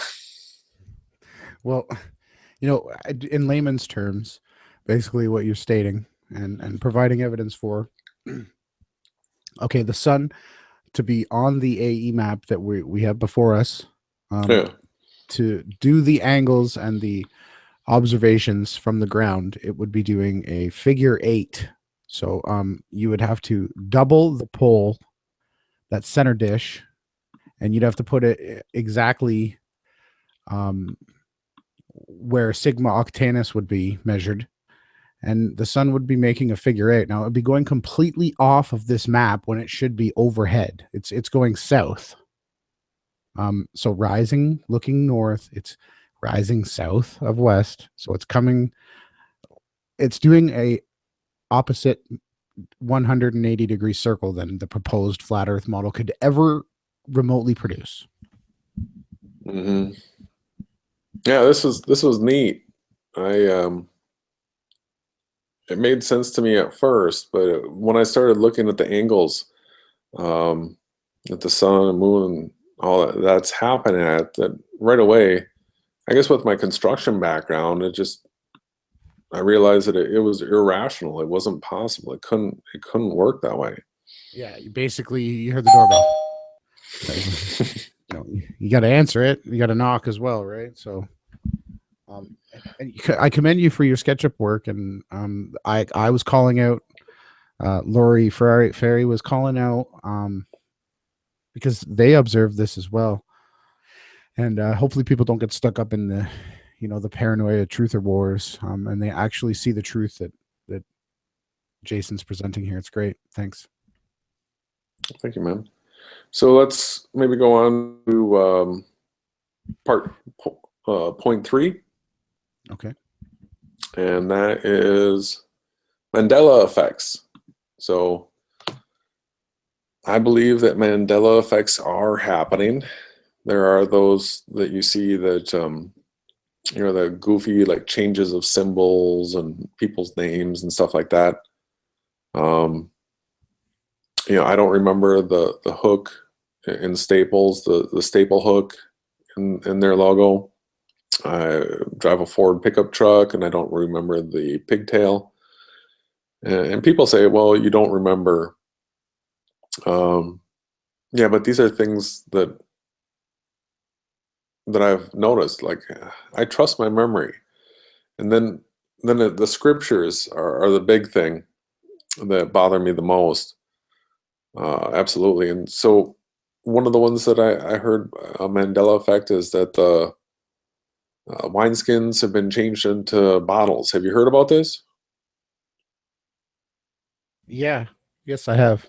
Well, in layman's terms, basically what you're stating and providing evidence for, okay, the sun to be on the AE map that we have before us, Yeah. to do the angles and the observations from the ground, it would be doing a figure 8. So you would have to double the pole, that center dish, and you'd have to put it exactly um, where Sigma Octantis would be measured, and the sun would be making a figure 8. Now it would be going completely off of this map when it should be overhead. It's going south. So rising, looking north, it's rising south of west. So it's coming. It's doing a opposite 180-degree circle than the proposed flat Earth model could ever remotely produce. Mm-hmm. Yeah, this was neat. It made sense to me at first, but when I started looking at the angles, um, that the sun and moon and all that's happening at, that right away, I guess with my construction background, I realized that it was irrational. It wasn't possible. It couldn't work that way. Yeah, you heard the doorbell. You got to answer it. You got to knock as well, right? So, and I commend you for your SketchUp work, and I was calling out. Lori Ferry was calling out because they observed this as well, and hopefully people don't get stuck up in the paranoia truther wars, and they actually see the truth that Jason's presenting here. It's great. Thanks. Thank you, man. So let's maybe go on to point 3. Okay. And that is Mandela effects. So I believe that Mandela effects are happening. There are those that you see that, the goofy like changes of symbols and people's names and stuff like that. I don't remember the hook in Staples, the staple hook in their logo. I drive a Ford pickup truck and I don't remember the pigtail. And people say, well, you don't remember. Yeah, but these are things that I've noticed. Like, I trust my memory. And then the scriptures are the big thing that bother me the most. Absolutely. And so one of the ones that I heard, a Mandela effect, is that the wineskins have been changed into bottles. Have you heard about this? Yeah. Yes, I have.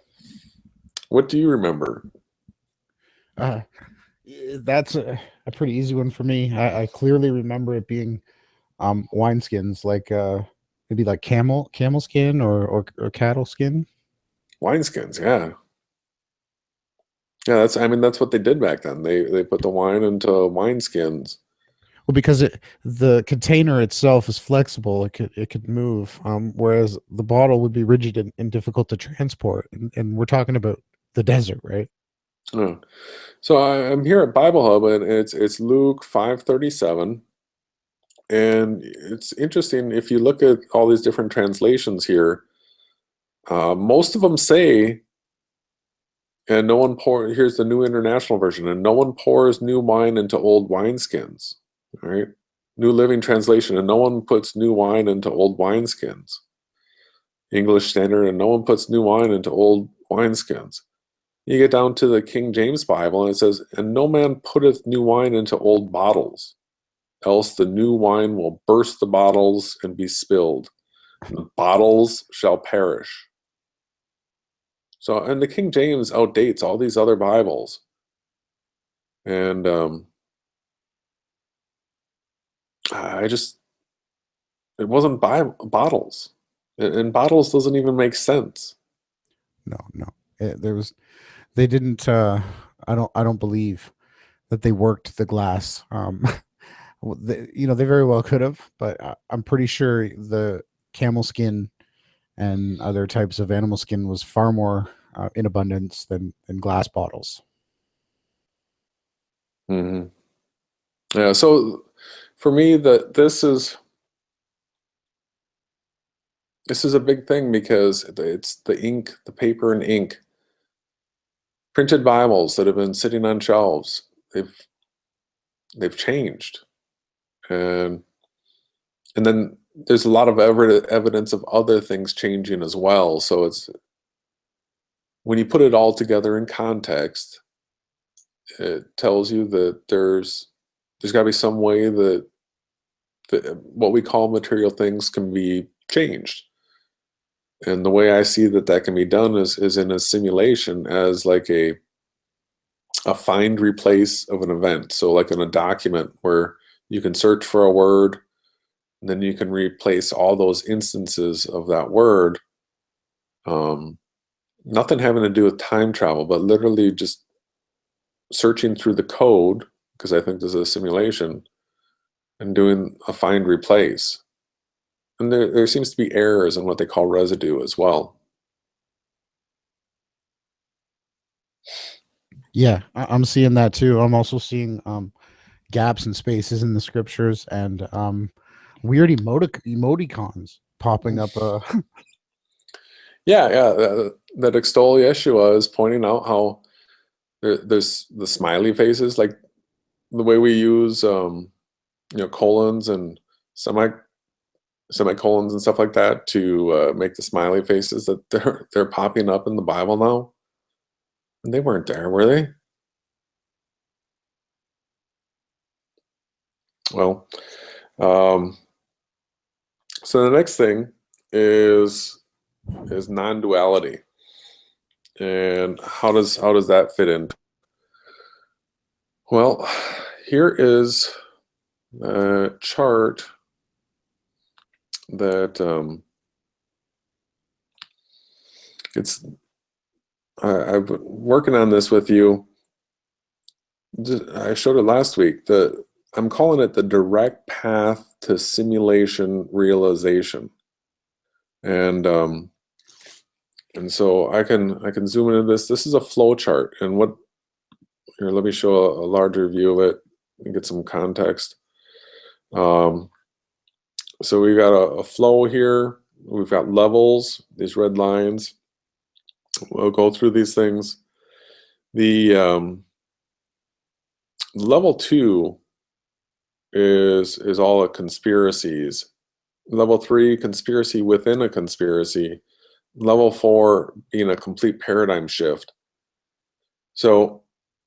What do you remember? Uh, that's a pretty easy one for me. I clearly remember it being wineskins, like maybe like camel skin or cattle skin. Wineskins, yeah. Yeah, that's what they did back then. They put the wine into wineskins. Well, because the container itself is flexible, it could move. Whereas the bottle would be rigid and difficult to transport, and we're talking about the desert, right? Oh. So I'm here at Bible Hub, and it's Luke 5:37, and it's interesting if you look at all these different translations here. Most of them say, and no one pour. Here's the New International Version, and no one pours new wine into old wineskins. All right, New Living Translation, and no one puts new wine into old wineskins. English Standard, and no one puts new wine into old wineskins. You get down to the King James Bible, and it says, and no man putteth new wine into old bottles, else the new wine will burst the bottles and be spilled, and the bottles shall perish. So, and the King James outdates all these other Bibles. And it wasn't bottles. And bottles doesn't even make sense. No. They didn't. I don't believe that they worked the glass. They very well could have, but I'm pretty sure the camel skin and other types of animal skin was far more in abundance than glass bottles. Mm-hmm. Yeah, so for me, this is a big thing because it's the ink, the paper and ink. Printed Bibles that have been sitting on shelves, they've changed. And And then there's a lot of evidence of other things changing as well. So it's when you put it all together in context, it tells you that there's got to be some way that what we call material things can be changed. And the way I see that that can be done is in a simulation as like a find replace of an event. So like in a document where you can search for a word, and then you can replace all those instances of that word. Um, Nothing having to do with time travel, but literally just searching through the code, because I think this is a simulation, and doing a find replace. And there seems to be errors in what they call residue as well. Yeah, I'm seeing that too. I'm also seeing gaps and spaces in the scriptures and weird emoticons popping up. Yeah, yeah. That extol Yeshua is pointing out how there's the smiley faces, like the way we use colons and semi semicolons and stuff like that to make the smiley faces that they're popping up in the Bible now. And they weren't there, were they? Well, um, so the next thing is non-duality, and how does that fit in? Well, here is a chart that it's I've been working on this with you. I showed it last week. I'm calling it the direct path to simulation realization, and so I can zoom into this. This is a flow chart, and what here? Let me show a larger view of it and get some context. Um, so we've got a flow here. We've got levels, these red lines. We'll go through these things. The level 2 is all the conspiracies. Level 3, conspiracy within a conspiracy. Level 4 being a complete paradigm shift. So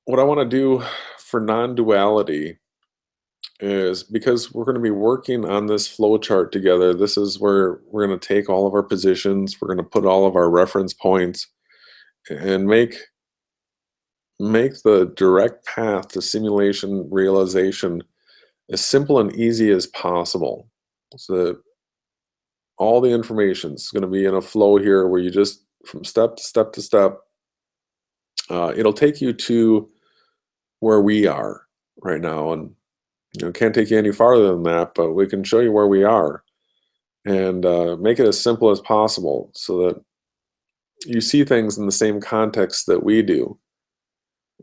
what I want to do for non-duality is, because we're going to be working on this flow chart together, this is where we're going to take all of our positions, we're going to put all of our reference points, and make the direct path to simulation realization as simple and easy as possible. So that all the information is going to be in a flow here where you just, from step to step to step, it'll take you to where we are right now. And can't take you any farther than that, but we can show you where we are and make it as simple as possible so that you see things in the same context that we do.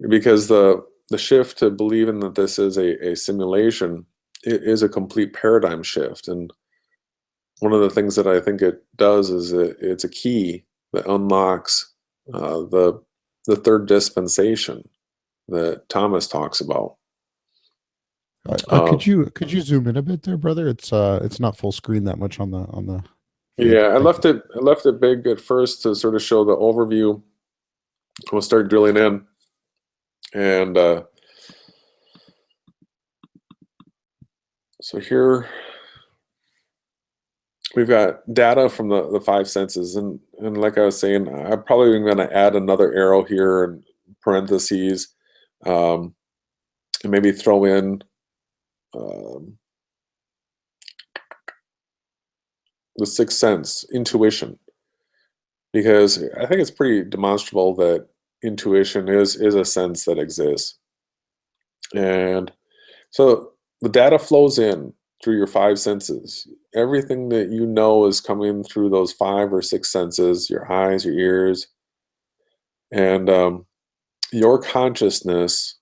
Because the shift to believing that this is a simulation, it is a complete paradigm shift. And one of the things that I think it does is it's a key that unlocks the third dispensation that Thomas talks about. Could you zoom in a bit there, brother? It's not full screen that much on the feed. Yeah, I Thank you. left it big at first to sort of show the overview. We'll start drilling in, and so here we've got data from the five senses, and like I was saying, I'm probably going to add another arrow here in parentheses, and maybe throw in um, the sixth sense, intuition, because I think it's pretty demonstrable that intuition is a sense that exists. And so the data flows in through your five senses. Everything that you know is coming through those five or six senses, your eyes, your ears, and your consciousness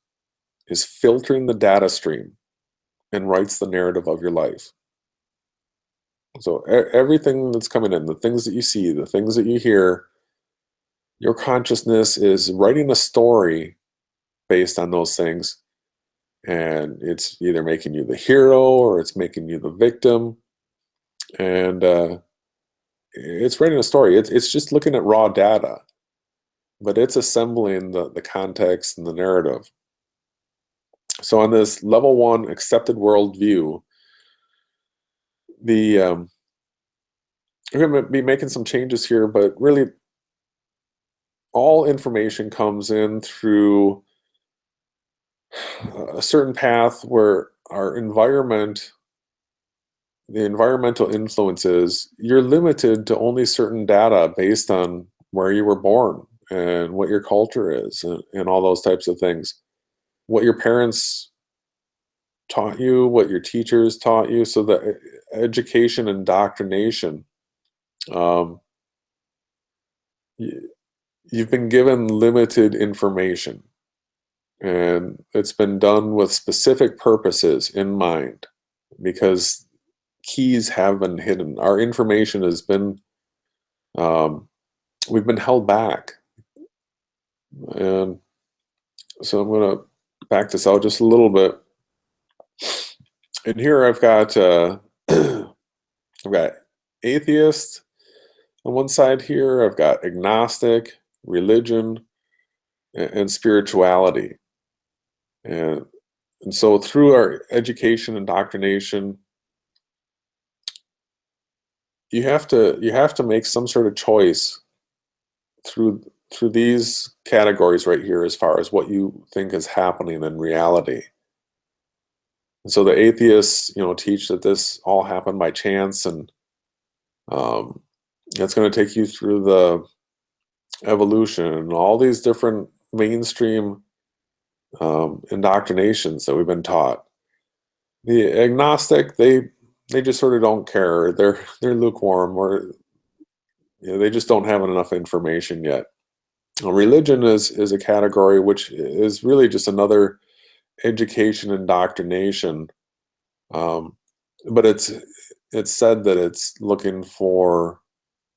is filtering the data stream and writes the narrative of your life. So everything that's coming in, the things that you see, the things that you hear, your consciousness is writing a story based on those things, and it's either making you the hero or it's making you the victim. And it's writing a story. It's just looking at raw data, but it's assembling the context and the narrative. So on this level 1 accepted worldview, we're going to be making some changes here, but really all information comes in through a certain path where our environment, the environmental influences, you're limited to only certain data based on where you were born and what your culture is, and all those types of things. What your parents taught you, what your teachers taught you. So the education, indoctrination, um, you've been given limited information, and it's been done with specific purposes in mind, because keys have been hidden. Our information has been, we've been held back. And so I'm going to back this out just a little bit. And here I've got I've got atheist on one side here. I've got agnostic, religion, and spirituality. And so through our education, indoctrination, you have to make some sort of choice through these categories right here, as far as what you think is happening in reality. And so the atheists, teach that this all happened by chance, and that's going to take you through the evolution and all these different mainstream indoctrinations that we've been taught. The agnostic, they just sort of don't care. They're lukewarm, or they just don't have enough information yet. Religion is a category which is really just another education indoctrination, but it's said that it's looking for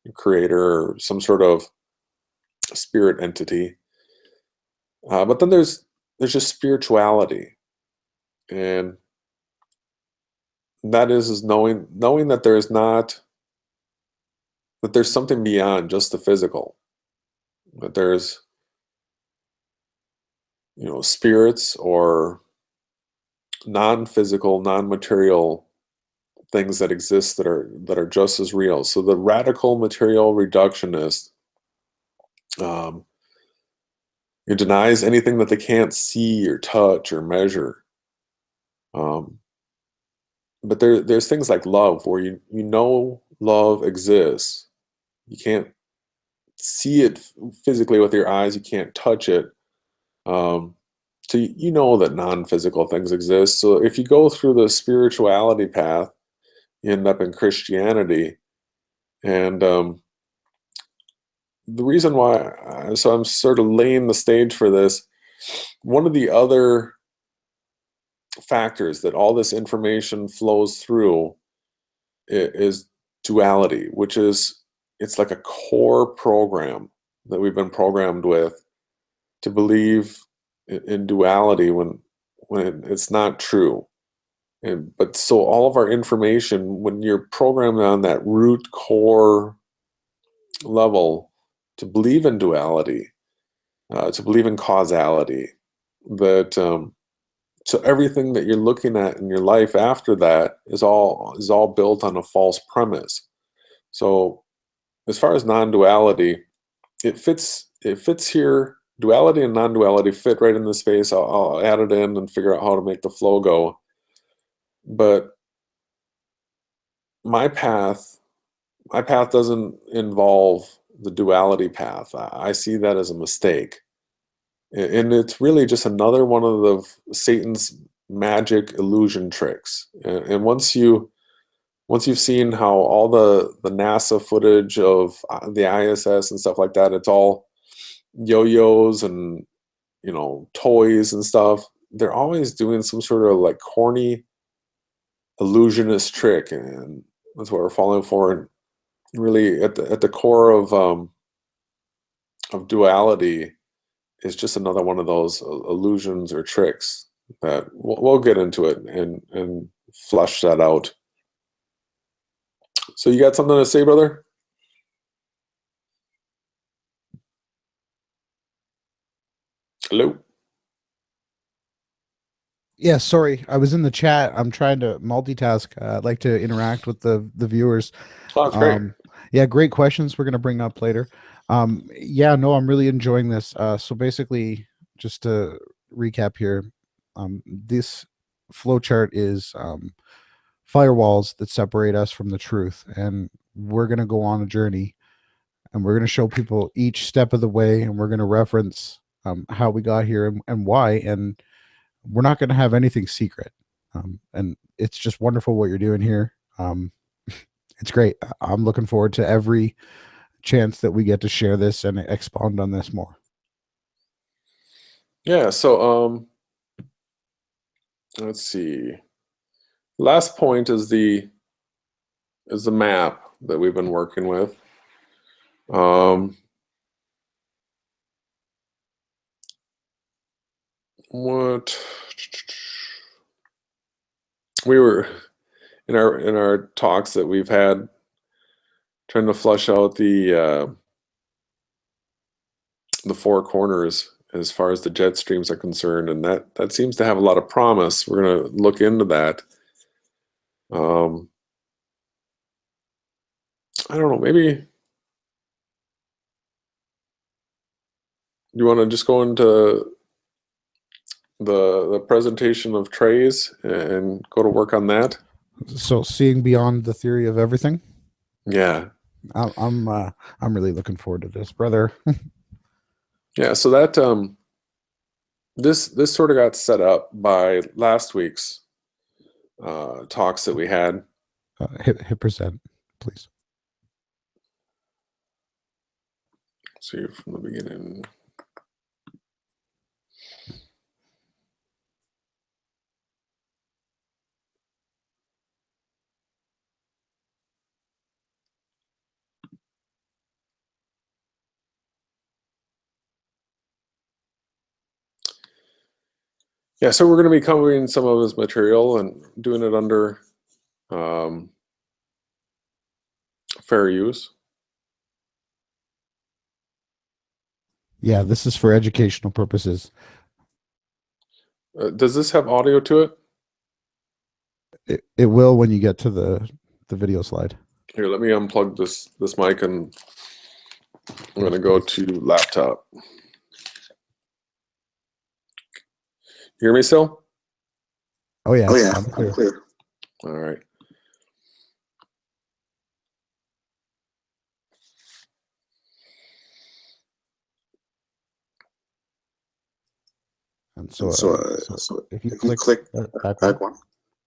a creator or some sort of spirit entity. But then there's just spirituality, and that is knowing that there's something beyond just the physical. That there's spirits or non-physical, non-material things that exist that are just as real. So the radical material reductionist, it denies anything that they can't see or touch or measure. But there's things like love, where love exists. You can't see it physically with your eyes. You can't touch it. So you know that non-physical things exist. So if you go through the spirituality path, you end up in Christianity. And the reason why, so I'm sort of laying the stage for this. One of the other factors that all this information flows through is duality, which is, it's like a core program that we've been programmed with, to believe in duality when it's not true. But so all of our information, when you're programmed on that root core level to believe in duality, to believe in causality, that so everything that you're looking at in your life after that is all built on a false premise. So as far as non-duality, it fits here. Duality and non-duality fit right in the space. I'll add it in and figure out how to make the flow go. But my path doesn't involve the duality path. I see that as a mistake. And it's really just another one of Satan's magic illusion tricks. And once you've seen how all the NASA footage of the ISS and stuff like that, it's all yo-yos and toys and stuff. They're always doing some sort of like corny illusionist trick, and that's what we're falling for. And really, at the core of duality is just another one of those illusions or tricks that we'll get into it and flesh that out. So you got something to say, brother? Hello? Yeah, sorry. I was in the chat. I'm trying to multitask. I'd like to interact with the viewers. Oh, that's great. Yeah, great questions we're going to bring up later. Yeah, no, I'm really enjoying this. So basically, just to recap here, this flowchart is firewalls that separate us from the truth, and we're going to go on a journey, and we're going to show people each step of the way, and we're going to reference how we got here and why, and we're not going to have anything secret. And it's just wonderful what you're doing here. It's great. I'm looking forward to every chance that we get to share this and expound on this more. Yeah, so let's see. Last point is the map that we've been working with. What we were in our talks that we've had trying to flush out the four corners as far as the jet streams are concerned, and that seems to have a lot of promise. We're going to look into that. I don't know, maybe you want to just go into the presentation of trays and go to work on that. So seeing beyond the theory of everything. Yeah. I'm really looking forward to this, brother. Yeah, so that this sort of got set up by last week's talks that we had. Hit present, please. See from the beginning. Yeah, so we're going to be covering some of his material and doing it under fair use. Yeah, this is for educational purposes. Does this have audio to it? It will when you get to the video slide. Here, let me unplug this mic and I'm going to go to laptop. You hear me still? Oh yeah, I'm clear. All right. And so if you click back one,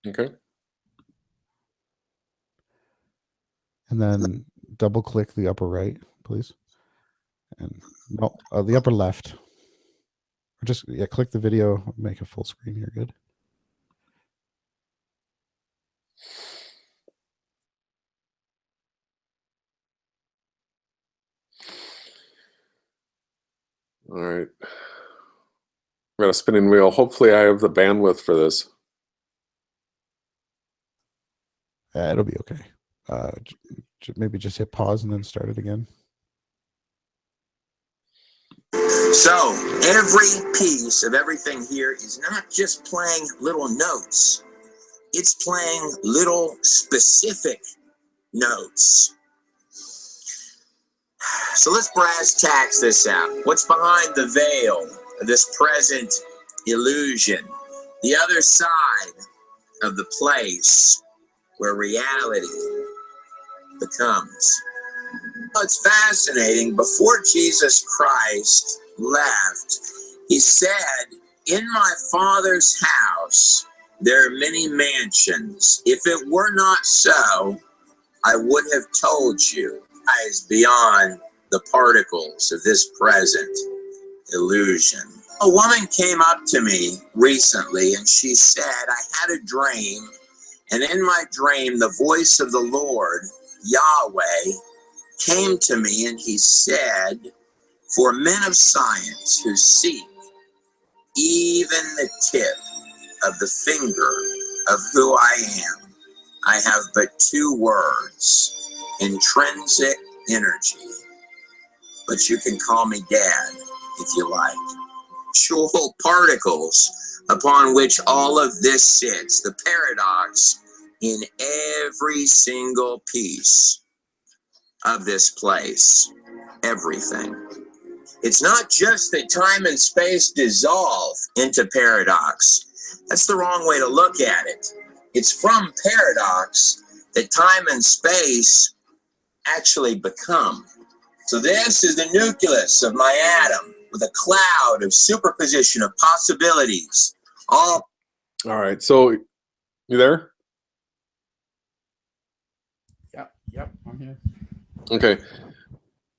okay, and then double click the upper right, please, and no, the upper left. Or just click the video, make it full screen here. Good. all right. I've got a spinning wheel. Hopefully I have the bandwidth for this. It'll be okay. Maybe just hit pause and then start it again. So every piece of everything here is not just playing little notes. It's playing little specific notes. So let's brass tacks this out. What's behind the veil of this present illusion? The other side of the place where reality becomes. It's fascinating. Before Jesus Christ left, he said, "In my Father's house there are many mansions. If it were not so, I would have told you." Eyes beyond the particles of this present illusion. A woman came up to me recently and she said, "I had a dream, and in my dream the voice of the Lord, Yahweh, came to me, and he said, for men of science who seek even the tip of the finger of who I am, I have but two words. intrinsic energy. But you can call me Dad if you like. Actual particles upon which all of this sits, the paradox in every single piece of this place, everything. It's not just that time and space dissolve into paradox. That's the wrong way to look at it. It's from paradox that time and space actually become. So this is the nucleus of my atom with a cloud of superposition of possibilities. All right. So you there? Yep, I'm here. Okay.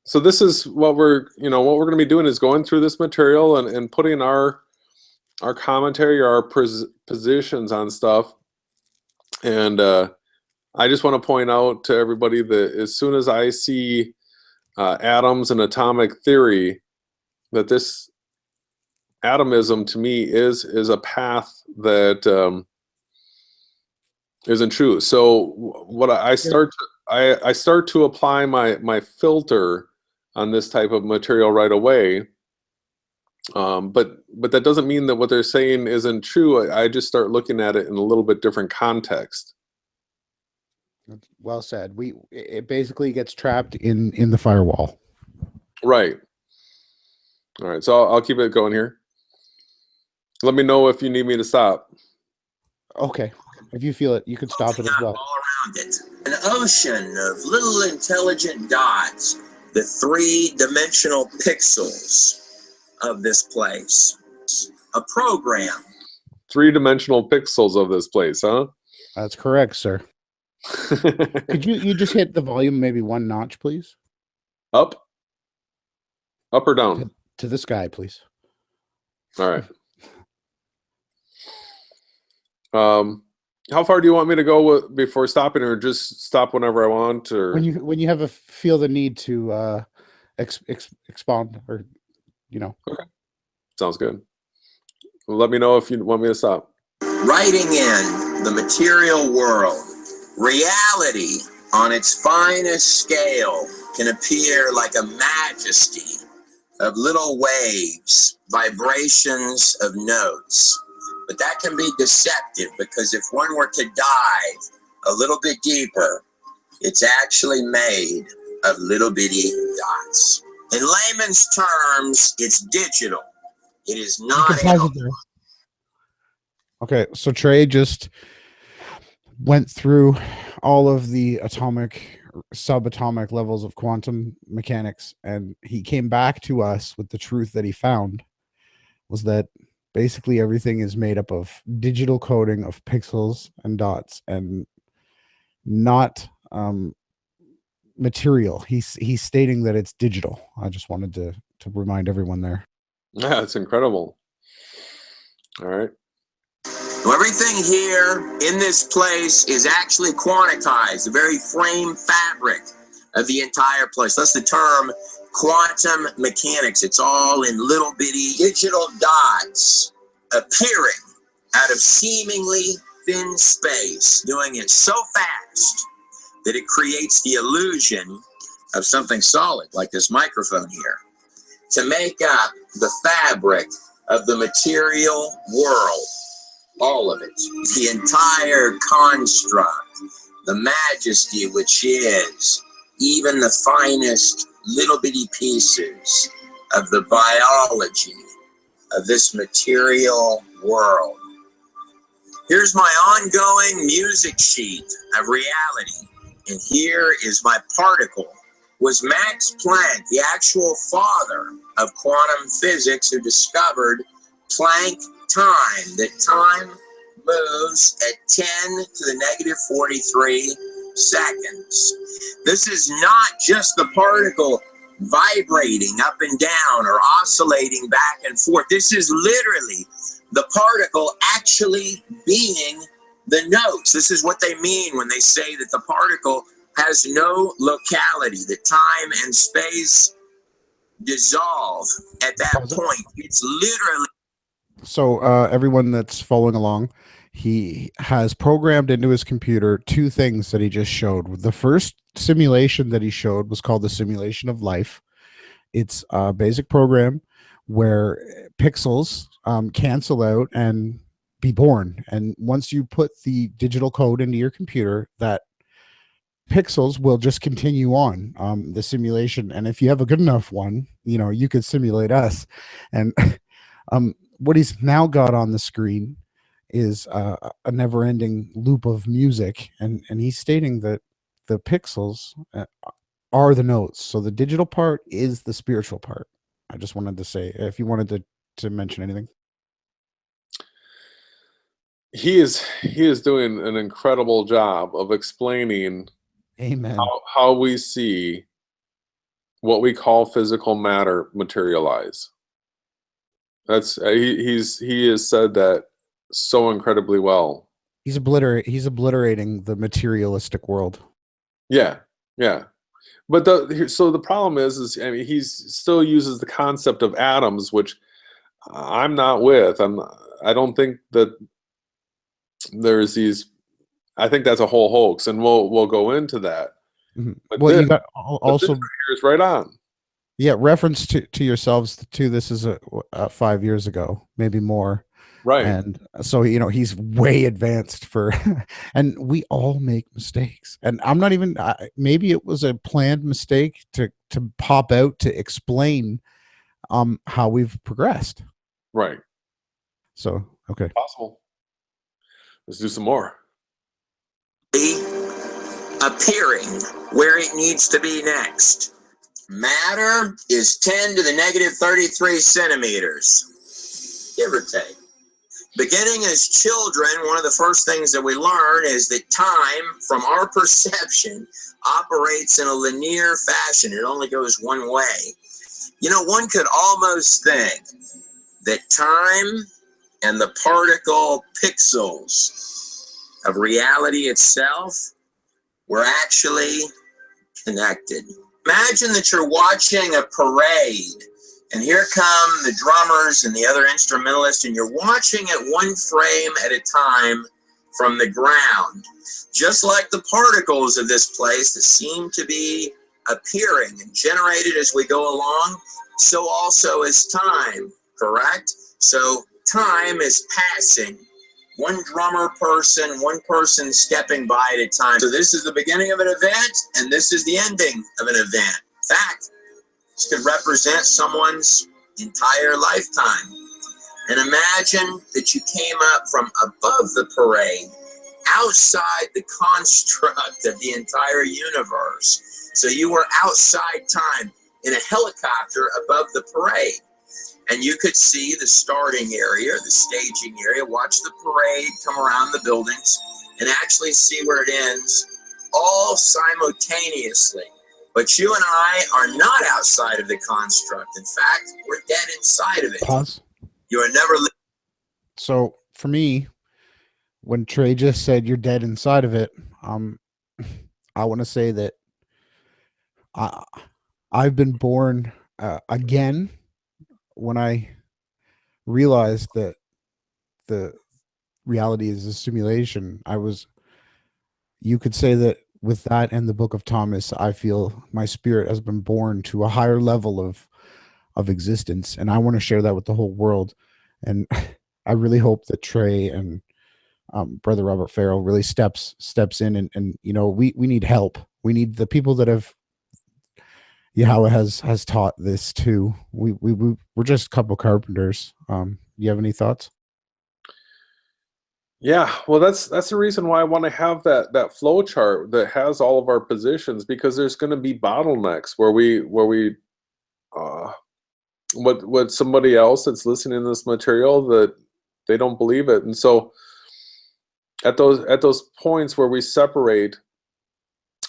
So this is what we're going to be doing is going through this material and putting our commentary, our positions on stuff. And I just want to point out to everybody that as soon as I see atoms and atomic theory, that this atomism to me is a path that isn't true. So what I start to apply my filter on this type of material right away. But that doesn't mean that what they're saying isn't true. I just start looking at it in a little bit different context. Well said. It basically gets trapped in the firewall. Right. All right. So I'll keep it going here. Let me know if you need me to stop. Okay. If you feel it, you can stop it as well. All around it, an ocean of little intelligent dots, the three-dimensional pixels of this place. A program. Three-dimensional pixels of this place, huh? That's correct, sir. Could you just hit the volume maybe one notch, please? Up or down? To the sky, please. All right. How far do you want me to go before stopping, or just stop whenever I want? Or when you have feel the need to expound, or Okay. Sounds good. Let me know if you want me to stop. Writing in the material world, reality on its finest scale can appear like a majesty of little waves, vibrations of notes. But that can be deceptive, because if one were to dive a little bit deeper, it's actually made of little bitty dots. In layman's terms, it's digital. It is not analog. Okay, so Trey just went through all of the atomic, subatomic levels of quantum mechanics, and he came back to us with the truth that he found was that basically everything is made up of digital coding of pixels and dots, and not material. He's stating that it's digital. I just wanted to remind everyone there. Yeah, it's incredible. All right. Everything here in this place is actually quantized, the very frame fabric of the entire place. That's the term quantum mechanics. It's all in little bitty digital dots appearing out of seemingly thin space, doing it so fast that it creates the illusion of something solid, like this microphone here, to make up the fabric of the material world. All of it, the entire construct, the majesty which is even the finest little bitty pieces of the biology of this material world. Here's my ongoing music sheet of reality, and here is my particle. Was Max Planck the actual father of quantum physics, who discovered Planck time, that time moves at 10 to the negative 43 seconds. This is not just the particle vibrating up and down or oscillating back and forth. This is literally the particle actually being the notes. This is what they mean when they say that the particle has no locality, that time and space dissolve at that point. It's literally. So everyone that's following along, he has programmed into his computer two things that he just showed. The first simulation that he showed was called the simulation of life. It's a basic program where pixels cancel out and be born. And once you put the digital code into your computer, that pixels will just continue on the simulation. And if you have a good enough one, you could simulate us. And what he's now got on the screen is a never-ending loop of music, and he's stating that the pixels are the notes. So the digital part is the spiritual part. I just wanted to say, if you wanted to mention anything. He is doing an incredible job of explaining Amen. how we see what we call physical matter materialize. That's he has said that so incredibly well. He's obliterating the materialistic world. Yeah, yeah. But the problem is I mean, he still uses the concept of atoms, which I'm not with. I don't think that there's these. I think that's a whole hoax, and we'll go into that. Mm-hmm. But well, this, you got but also this right here is right on. Yeah, reference to yourselves too. This is 5 years ago, maybe more. Right. And so, he's way advanced for, and we all make mistakes. And I'm not even, maybe it was a planned mistake to pop out to explain how we've progressed. Right. So, okay. Possible. Let's do some more. Appearing where it needs to be next. Matter is 10 to the negative 33 centimeters, give or take. Beginning as children, one of the first things that we learn is that time, from our perception, operates in a linear fashion. It only goes one way. One could almost think that time and the particle pixels of reality itself were actually connected. Imagine that you're watching a parade, and here come the drummers and the other instrumentalists, and you're watching it one frame at a time from the ground. Just like the particles of this place that seem to be appearing and generated as we go along, so also is time, correct? So time is passing. One drummer person, one person stepping by at a time. So this is the beginning of an event, and this is the ending of an event. In fact, this could represent someone's entire lifetime. And imagine that you came up from above the parade, outside the construct of the entire universe. So you were outside time in a helicopter above the parade. And you could see the starting area, the staging area, watch the parade come around the buildings, and actually see where it ends, all simultaneously. But you and I are not outside of the construct. In fact, we're dead inside of it. Pause. You are never. So for me, when Trey just said you're dead inside of it, I want to say that I've been born again. When I realized that the reality is a simulation, you could say that with that and the Book of Thomas, I feel my spirit has been born to a higher level of existence, and I want to share that with the whole world. And I really hope that Trey and Brother Robert Farrell really steps in, and we need help. We need the people that have Yahweh has taught this too. We're just a couple carpenters. You have any thoughts? Yeah, well, that's the reason why I want to have that flow chart that has all of our positions, because there's going to be bottlenecks where we what somebody else that's listening to this material that they don't believe it, and so at those points where we separate,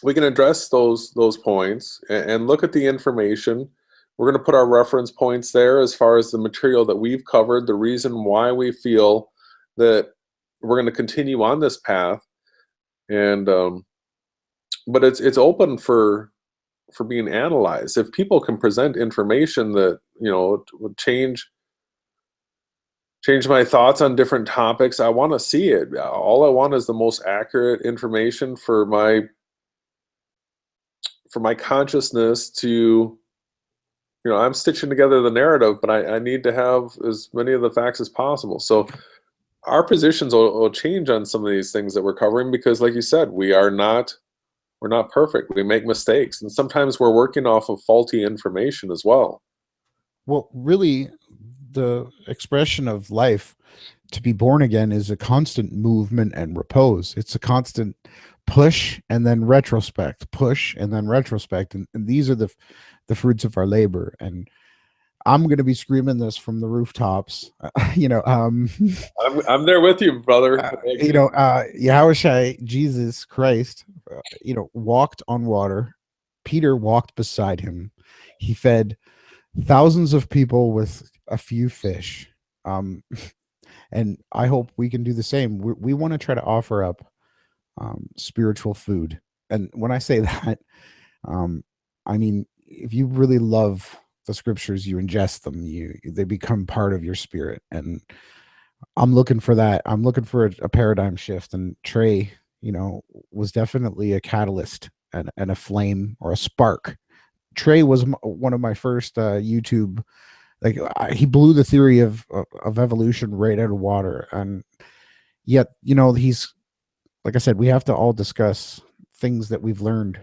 we can address those points and look at the information. We're going to put our reference points there as far as the material that we've covered, the reason why we feel that we're going to continue on this path, and but it's open for being analyzed. If people can present information that would change change my thoughts on different topics. I want to see it. All I want is the most accurate information for my consciousness to, I'm stitching together the narrative, but I need to have as many of the facts as possible. So our positions will change on some of these things that we're covering, because like you said, we're not perfect. We make mistakes, and sometimes we're working off of faulty information as well. Well, really, the expression of life, to be born again, is a constant movement and repose. It's a constant push and then retrospect, push and then retrospect. And these are the fruits of our labor. And I'm going to be screaming this from the rooftops. I'm there with you, brother. Yahushua, Jesus Christ, walked on water. Peter walked beside him. He fed thousands of people with a few fish. And I hope we can do the same. We want to try to offer up spiritual food. And when I say that, I mean, if you really love the scriptures, you ingest them, they become part of your spirit. And I'm looking for that. I'm looking for a paradigm shift. And Trey, was definitely a catalyst and a flame or a spark. Trey was one of my first YouTube. Like, he blew the theory of evolution right out of water. And yet, he's, like I said, we have to all discuss things that we've learned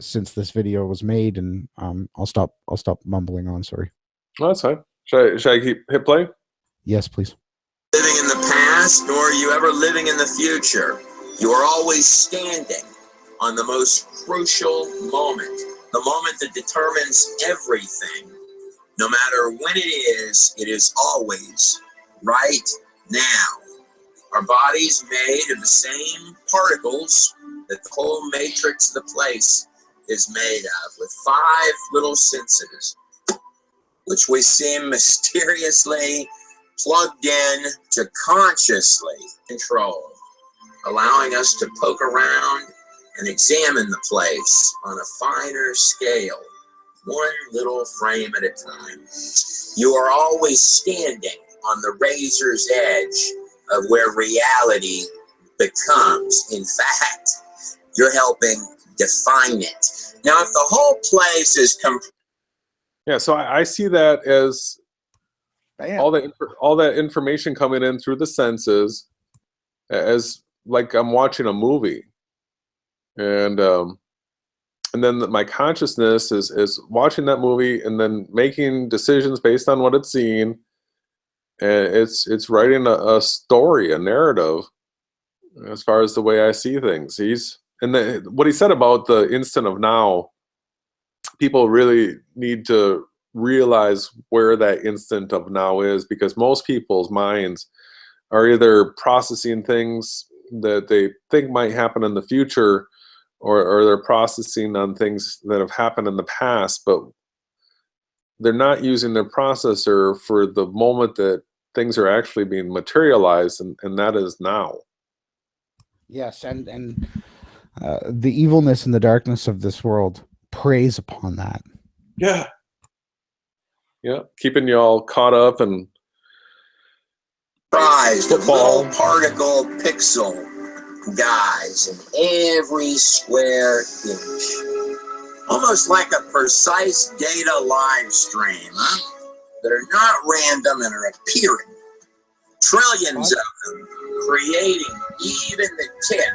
since this video was made. And I'll stop mumbling on. Sorry. Oh, that's fine. Should I hit play? Yes, please. Living in the past, nor are you ever living in the future. You are always standing on the most crucial moment, the moment that determines everything. No matter when it is always right now. Our body's made of the same particles that the whole matrix of the place is made of, with 5 little senses, which we seem mysteriously plugged in to consciously control, allowing us to poke around and examine the place on a finer scale, one little frame at a time. You are always standing on the razor's edge of where reality becomes. In fact, you're helping define it. Now, if the whole place is yeah, so I see that as all that information coming in through the senses, as like I'm watching a movie, and then my consciousness is watching that movie and then making decisions based on what it's seeing, and it's writing a story, a narrative, as far as the way I see things. What he said about the instant of now, people really need to realize where that instant of now is, because most people's minds are either processing things that they think might happen in the future, or they're processing on things that have happened in the past, but they're not using their processor for the moment that things are actually being materialized, and that is now. Yes, and the evilness and the darkness of this world preys upon that. Yeah, keeping you all caught up and comprised of little particle pixel guys in every square inch, almost like a precise data live stream, that are not random and are appearing, trillions of them, creating even the tip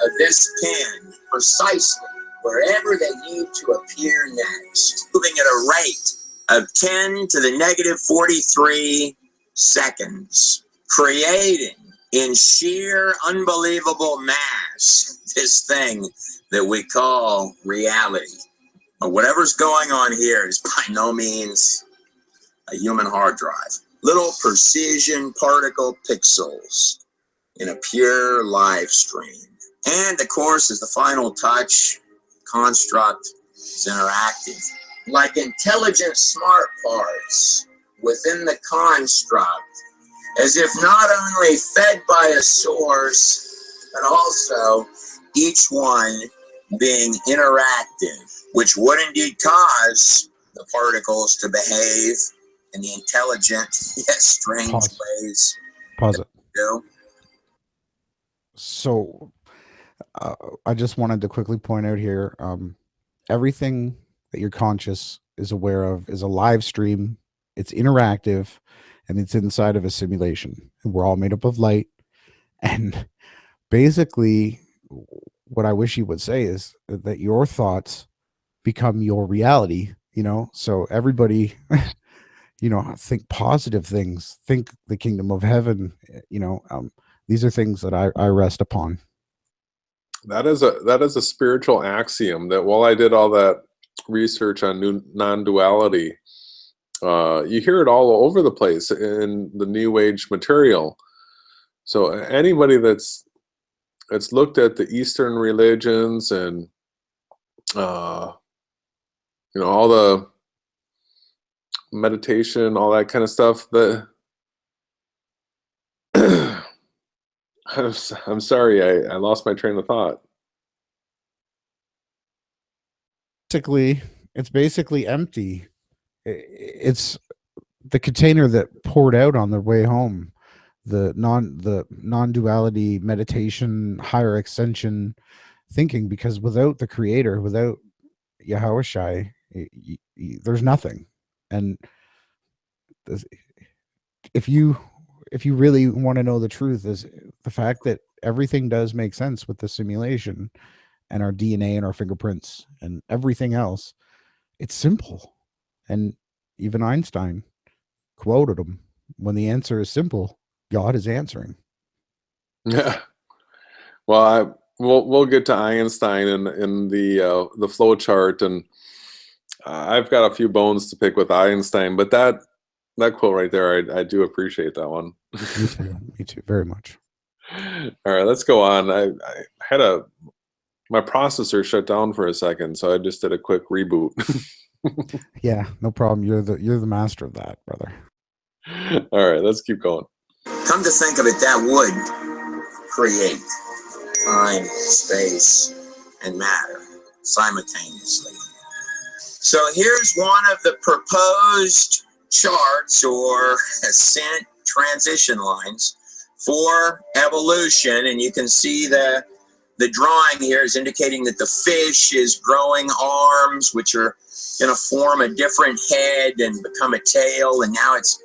of this pen precisely wherever they need to appear next, moving at a rate of 10 to the negative 43 seconds, creating in sheer unbelievable mass this thing that we call reality. But whatever's going on here is by no means a human hard drive. Little precision particle pixels in a pure live stream. And of course, as the final touch, construct is interactive. Like intelligent smart parts within the construct, as if not only fed by a source, but also each one being interactive, which would indeed cause the particles to behave in the intelligent yet strange Pause. ways Pause it. we do. So I just wanted to quickly point out here, everything that your conscious is aware of is a live stream. It's interactive, and it's inside of a simulation. And we're all made up of light. And basically, what I wish you would say is that your thoughts become your reality. So everybody, think positive things. Think the kingdom of heaven. These are things that I rest upon. That is a spiritual axiom that while I did all that research on non-duality, you hear it all over the place in the New Age material. So anybody that's looked at the Eastern religions and all the meditation, all that kind of stuff, I'm sorry, I lost my train of thought. It's basically empty. It's the container that poured out on their way home. The non-duality meditation, higher ascension thinking, because without the creator, without Yahushai, there's nothing. And if you really want to know the truth, is the fact that everything does make sense with the simulation and our DNA and our fingerprints and everything else. It's simple. And even Einstein quoted him, when the answer is simple, God is answering. Yeah. Well, we'll get to Einstein in the flow chart, and I've got a few bones to pick with Einstein, but that quote right there, I do appreciate that one. Me too, very much. All right, let's go on. I had my processor shut down for a second, so I just did a quick reboot. Yeah, no problem. You're the master of that, brother. All right, let's keep going. Come to think of it, that would create time, space, and matter simultaneously. So here's one of the proposed charts or ascent transition lines for evolution, and you can see the drawing here is indicating that the fish is growing arms, which are going to form a different head and become a tail, and now it's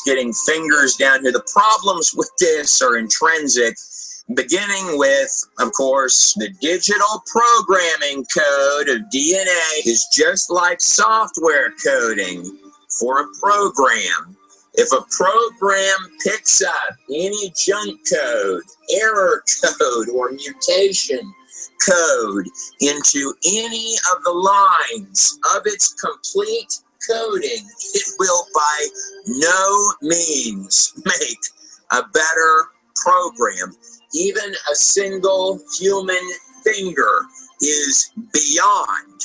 getting fingers down here. The problems with this are intrinsic, beginning with, of course, the digital programming code of DNA is just like software coding for a program. If a program picks up any junk code, error code, or mutation code into any of the lines of its complete coding, it will by no means make a better program. Even a single human finger is beyond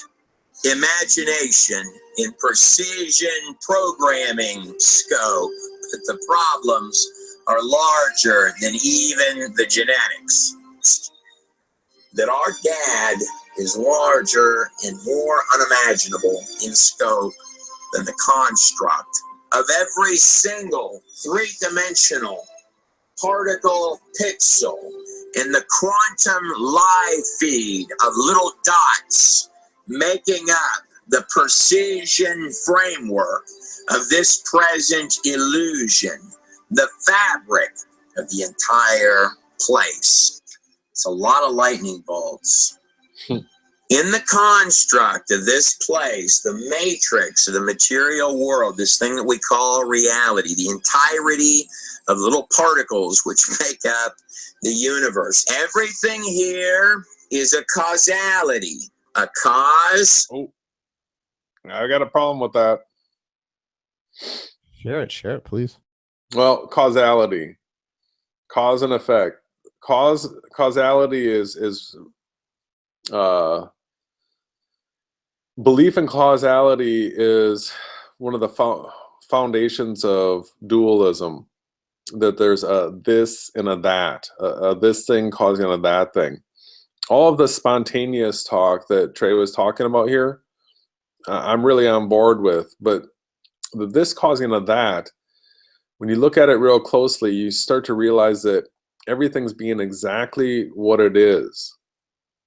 imagination in precision programming scope, but the problems are larger than even the genetics. That our dad is larger and more unimaginable in scope than the construct of every single three-dimensional particle pixel in the quantum live feed of little dots making up the precision framework of this present illusion, the fabric of the entire place. It's a lot of lightning bolts. In the construct of this place, the matrix of the material world, this thing that we call reality, the entirety of little particles which make up the universe. Everything here is a causality. A cause. Oh, I got a problem with that. Share it, please. Well, causality, cause and effect. Causality is belief in causality is one of the foundations of dualism. That there's a this and a that, a this thing causing a that thing. All of the spontaneous talk that Trey was talking about here, I'm really on board with, but the this causing of that, when you look at it real closely, you start to realize that everything's being exactly what it is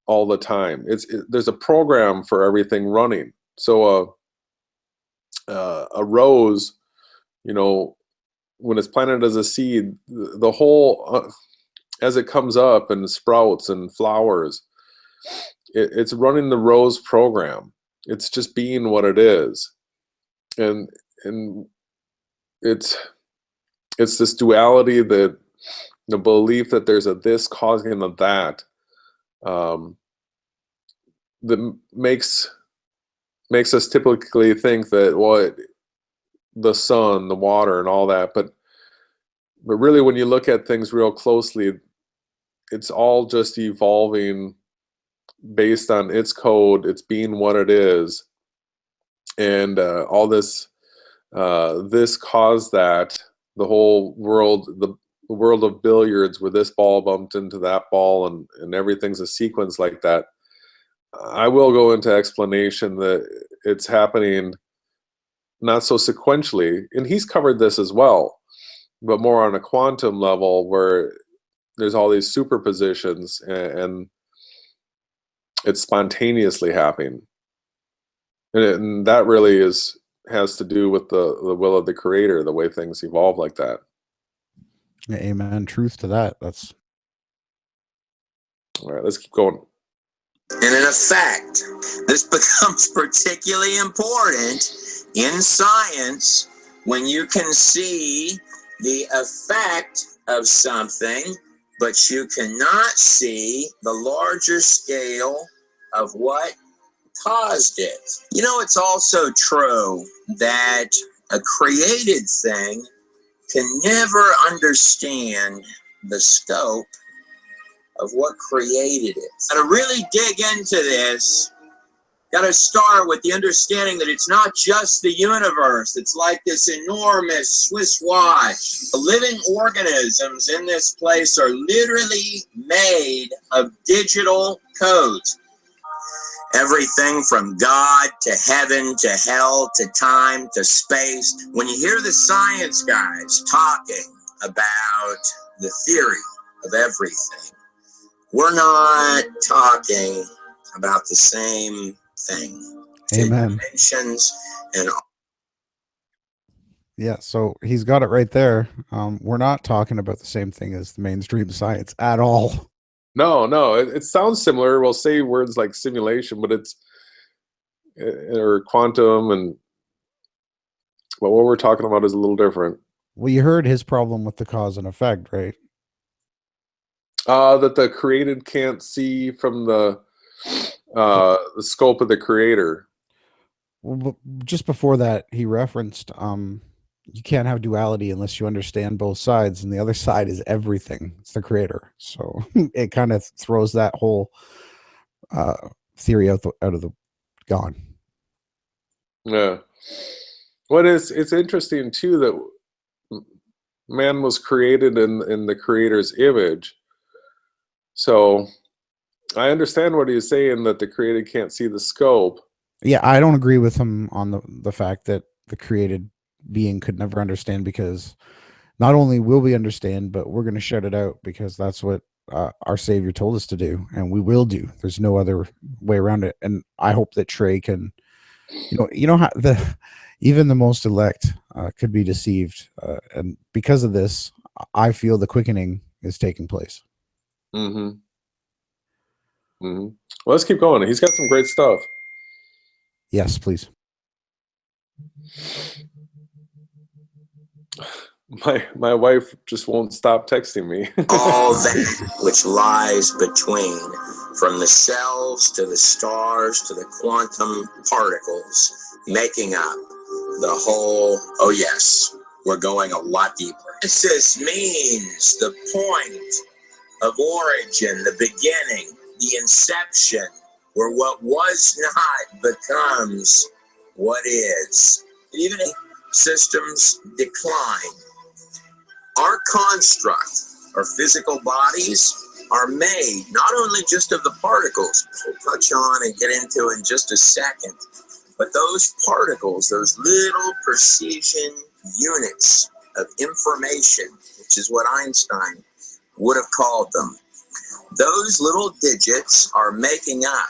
all the time. There's a program for everything running. So a rose, you know, when it's planted as a seed, the whole as it comes up and sprouts and flowers, it's running the rose program. It's just being what it is, and it's this duality, that the belief that there's a this causing a that, that makes us typically think that, well, the sun, the water, and all that, but really, when you look at things real closely, it's all just evolving based on its code. It's being what it is, and all this this caused that. The whole world, the world of billiards, where this ball bumped into that ball, and everything's a sequence like that. I will go into explanation that it's happening not so sequentially, and he's covered this as well, but more on a quantum level, where there's all these superpositions, and it's spontaneously happening, and that really has to do with the will of the creator, the way things evolve like that. Yeah, amen. Truth to that. That's All right, let's keep going. And in effect, this becomes particularly important in science when you can see the effect of something, but you cannot see the larger scale of what caused it. You know, it's also true that a created thing can never understand the scope of what created it. Now, to really dig into this, got to start with the understanding that it's not just the universe. It's like this enormous Swiss watch. The living organisms in this place are literally made of digital codes. Everything from God to heaven to hell to time to space. When you hear the science guys talking about the theory of everything, we're not talking about the same thing. amen. Dimensions and Yeah, so he's got it right there. We're not talking about the same thing as the mainstream science at all. No, it sounds similar. We'll say words like simulation, but it's or quantum, but what we're talking about is a little different. Well, you heard his problem with the cause and effect, right? That the created can't see from the scope of the creator. Well, just before that, he referenced you can't have duality unless you understand both sides, and the other side is everything. It's the creator. So it kind of throws that whole theory out of the gone. Yeah. What is it's interesting too that man was created in the creator's image. So I understand what he's saying, that the created can't see the scope. Yeah, I don't agree with him on the fact that the created being could never understand, because not only will we understand, but we're going to shut it out, because that's what our Savior told us to do, and we will do. There's no other way around it. And I hope that Trey can, you know how even the most elect could be deceived, and because of this, I feel the quickening is taking place. Mm-hmm. Mm-hmm. Well, let's keep going. He's got some great stuff. Yes, please. My wife just won't stop texting me. all that which lies between, from the cells to the stars to the quantum particles, making up the whole. Oh yes, we're going a lot deeper. This means the point of origin, the beginning, the inception, where what was not becomes what is. Even systems decline. Our construct, our physical bodies, are made not only just of the particles, which we'll touch on and get into in just a second, But those particles, those little precision units of information, which is what Einstein would have called them, those little digits are making up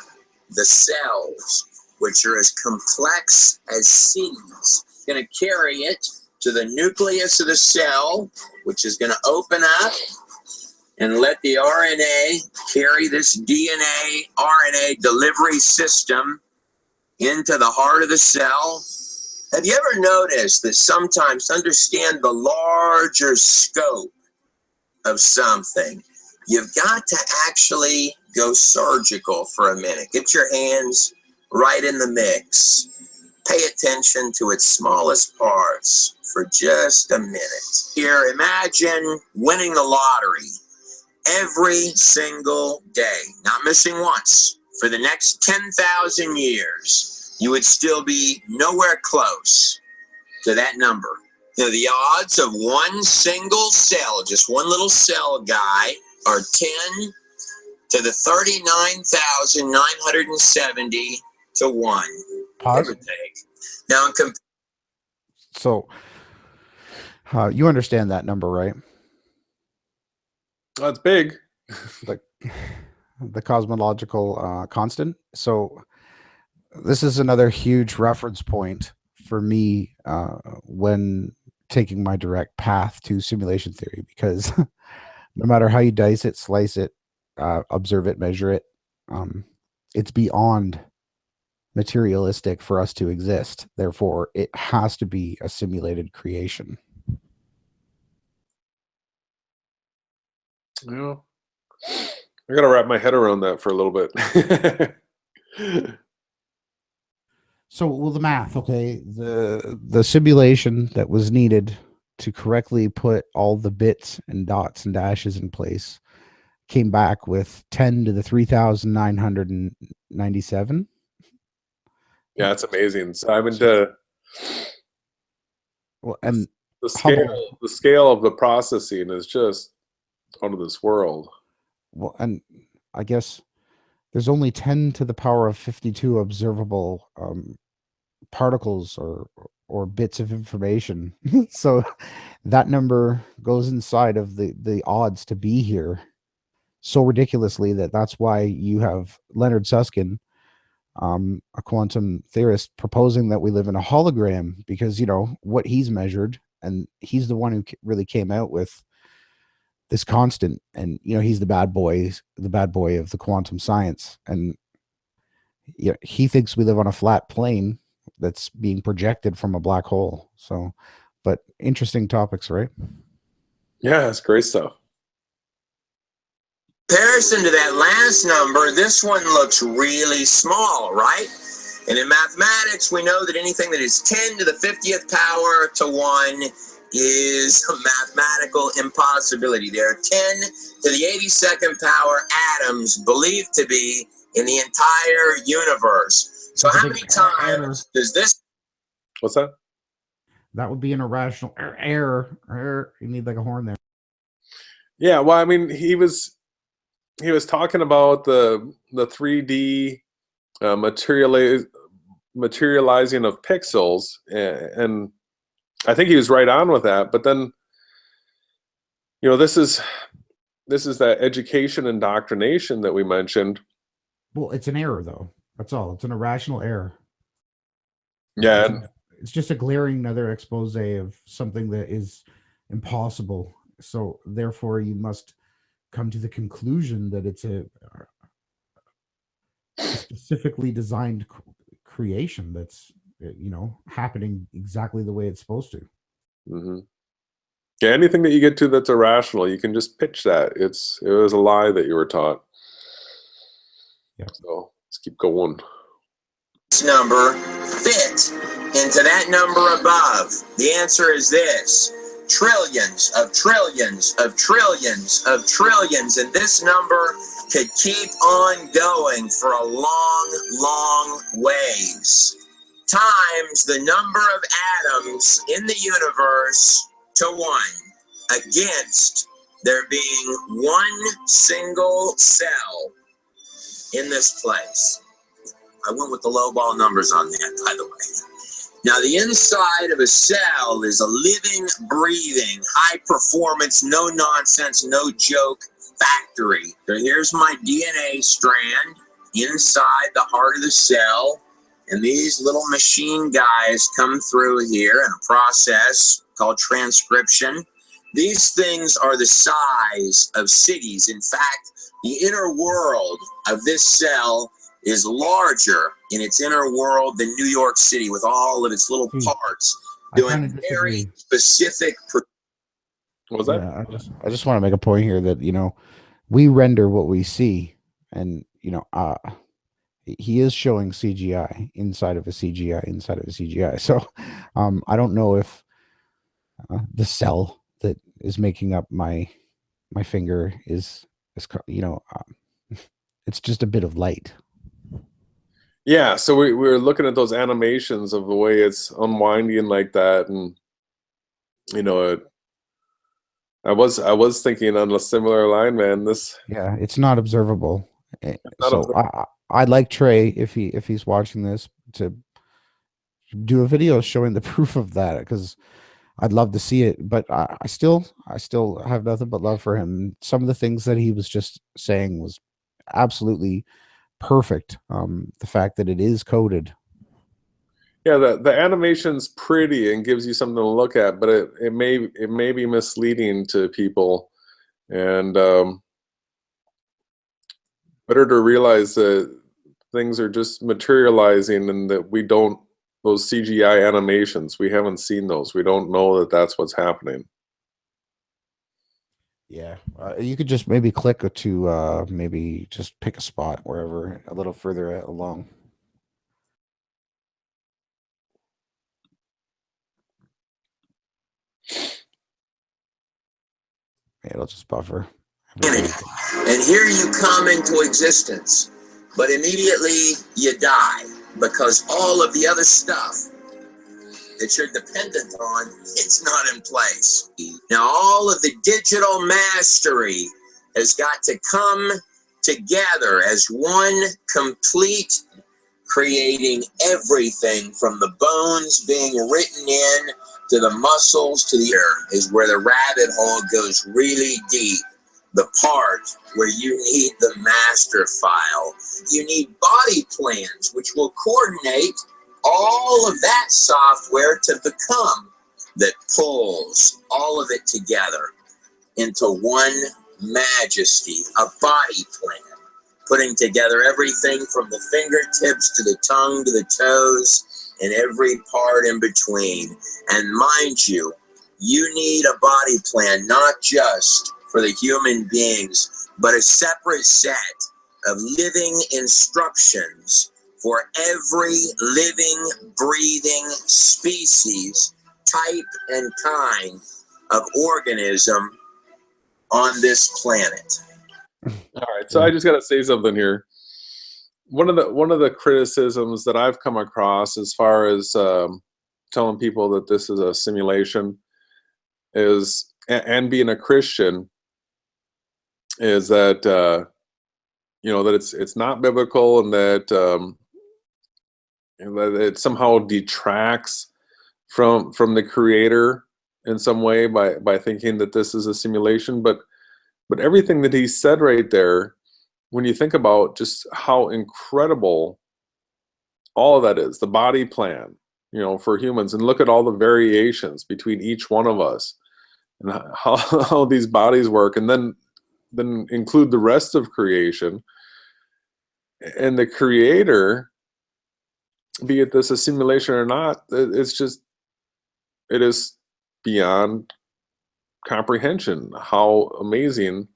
the cells, which are as complex as seeds. Going to carry it to the nucleus of the cell, which is going to open up and let the RNA carry this DNA RNA delivery system into the heart of the cell. Have you ever noticed that sometimes to understand the larger scope of something, you've got to actually go surgical for a minute. Get your hands right in the mix. Pay attention to its smallest parts for just a minute. Here, imagine winning the lottery every single day, not missing once. For the next 10,000 years, you would still be nowhere close to that number. You know, the odds of one single cell, just one little cell guy, are 10 to the 39,970 to 1. Pause. Give or take. Now, So, you understand that number, right? That's big. The cosmological constant. So, this is another huge reference point for me when taking my direct path to simulation theory, because no matter how you dice it, slice it, observe it, measure it, it's beyond materialistic for us to exist. Therefore, it has to be a simulated creation. Yeah. I got to wrap my head around that for a little bit. So, well, the math, okay, the simulation that was needed to correctly put all the bits and dots and dashes in place came back with 10 to the 3,997. Yeah, it's amazing. So I mean, Well, and the scale of the processing is just out of this world. well, and I guess there's only 10 to the power of 52 observable particles or bits of information. So that number goes inside of the odds to be here so ridiculously that's why you have Leonard Susskind, a quantum theorist, proposing that we live in a hologram, because you know what he's measured, and he's the one who really came out with this constant, and you know he's the bad boy of the quantum science, and you know, he thinks we live on a flat plane that's being projected from a black hole. So, but interesting topics, right? Yeah, it's great stuff. Comparison to that last number, this one looks really small, right? And in mathematics, we know that anything that is 10 to the 50th power to 1 is a mathematical impossibility. There are 10 to the 82nd power atoms believed to be in the entire universe. So how many times does this... What's that? That would be an irrational error. You need like a horn there. Yeah, well, I mean, he was talking about the 3D materializing of pixels, and I think he was right on with that. But then, you know, this is that education indoctrination that we mentioned. Well, it's an error, though. That's all. It's an irrational error. Yeah, it's just a glaring another expose of something that is impossible. So therefore, you must come to the conclusion that it's a specifically designed creation that's, you know, happening exactly the way it's supposed to. Mm-hmm. Yeah, anything that you get to that's irrational, you can just pitch that. It was a lie that you were taught. Yeah. So let's keep going. This number fit into that number above? The answer is this: trillions of trillions of trillions of trillions, and this number could keep on going for a long, long ways. Times the number of atoms in the universe to 1, against there being one single cell in this place. I went with the low ball numbers on that, by the way. Now, the inside of a cell is a living, breathing, high-performance, no-nonsense, no-joke factory. So here's my DNA strand inside the heart of the cell, and these little machine guys come through here in a process called transcription. These things are the size of cities. In fact, the inner world of this cell is larger in its inner world than New York City, with all of its little parts doing very specific. What was that? Yeah, I just want to make a point here that, you know, we render what we see, and, you know, he is showing CGI inside of a CGI inside of a CGI. So I don't know if the cell that is making up my finger is you know, it's just a bit of light. Yeah, so we were looking at those animations of the way it's unwinding like that, and you know, I was thinking on a similar line, man. Yeah, it's not observable. Not So I'd like Trey, if he's watching this, to do a video showing the proof of that, because I'd love to see it. But I still have nothing but love for him. Some of the things that he was just saying was absolutely perfect. The fact that it is coded. Yeah, the animation's pretty and gives you something to look at, but it may be misleading to people, and better to realize that things are just materializing, and that those CGI animations, we haven't seen those. We don't know that that's what's happening. Yeah, you could just maybe click to maybe just pick a spot wherever a little further along. Yeah, it'll just buffer. And here you come into existence, but immediately you die, because all of the other stuff that you're dependent on, it's not in place. Now, all of the digital mastery has got to come together as one complete, creating everything from the bones being written in to the muscles to the ear, is where the rabbit hole goes really deep. The part where you need the master file. You need body plans, which will coordinate all of that software to become that pulls all of it together into one majesty, a body plan, putting together everything from the fingertips to the tongue to the toes and every part in between. And mind you, you need a body plan, not just for the human beings, but a separate set of living instructions for every living, breathing species, type, and kind of organism on this planet. All right, so I just got to say something here. One of the criticisms that I've come across as far as telling people that this is a simulation is, and being a Christian, is that you know, that it's not biblical, and that it somehow detracts from the creator in some way by thinking that this is a simulation. But everything that he said right there, when you think about just how incredible all of that is, the body plan, you know, for humans, and look at all the variations between each one of us, and how these bodies work, and then include the rest of creation, and the creator, be it this a simulation or not, it is beyond comprehension how amazing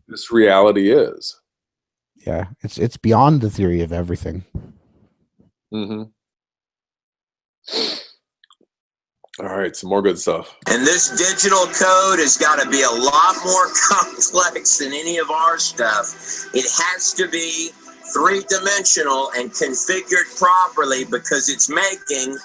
this reality is. Yeah, it's beyond the theory of everything. Mm-hmm. All right, some more good stuff. And this digital code has got to be a lot more complex than any of our stuff. It has to be three-dimensional and configured properly, because it's making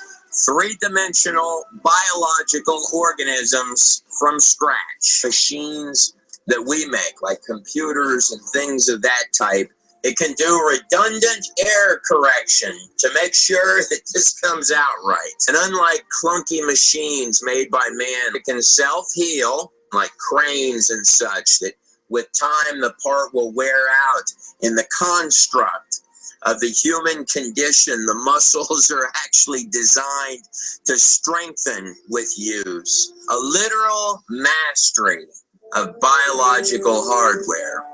three-dimensional biological organisms from scratch. Machines that we make, like computers and things of that type, It can do redundant error correction to make sure that this comes out right. And unlike clunky machines made by man, it can self-heal, like cranes and such, that with time the part will wear out. In the construct of the human condition, the muscles are actually designed to strengthen with use. A literal mastery of biological hardware.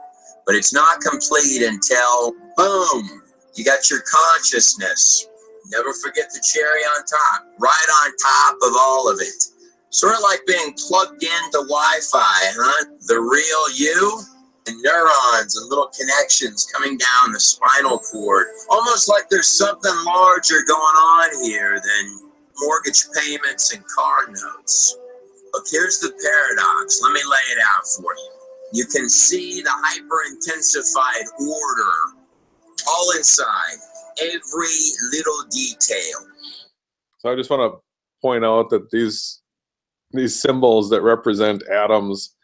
But it's not complete until, boom, you got your consciousness. Never forget the cherry on top, right on top of all of it. Sort of like being plugged into Wi-Fi, huh? The real you, and neurons and little connections coming down the spinal cord. Almost like there's something larger going on here than mortgage payments and car notes. Look, here's the paradox. Let me lay it out for you. You can see the hyper-intensified order all inside, every little detail. So I just want to point out that these symbols that represent atoms,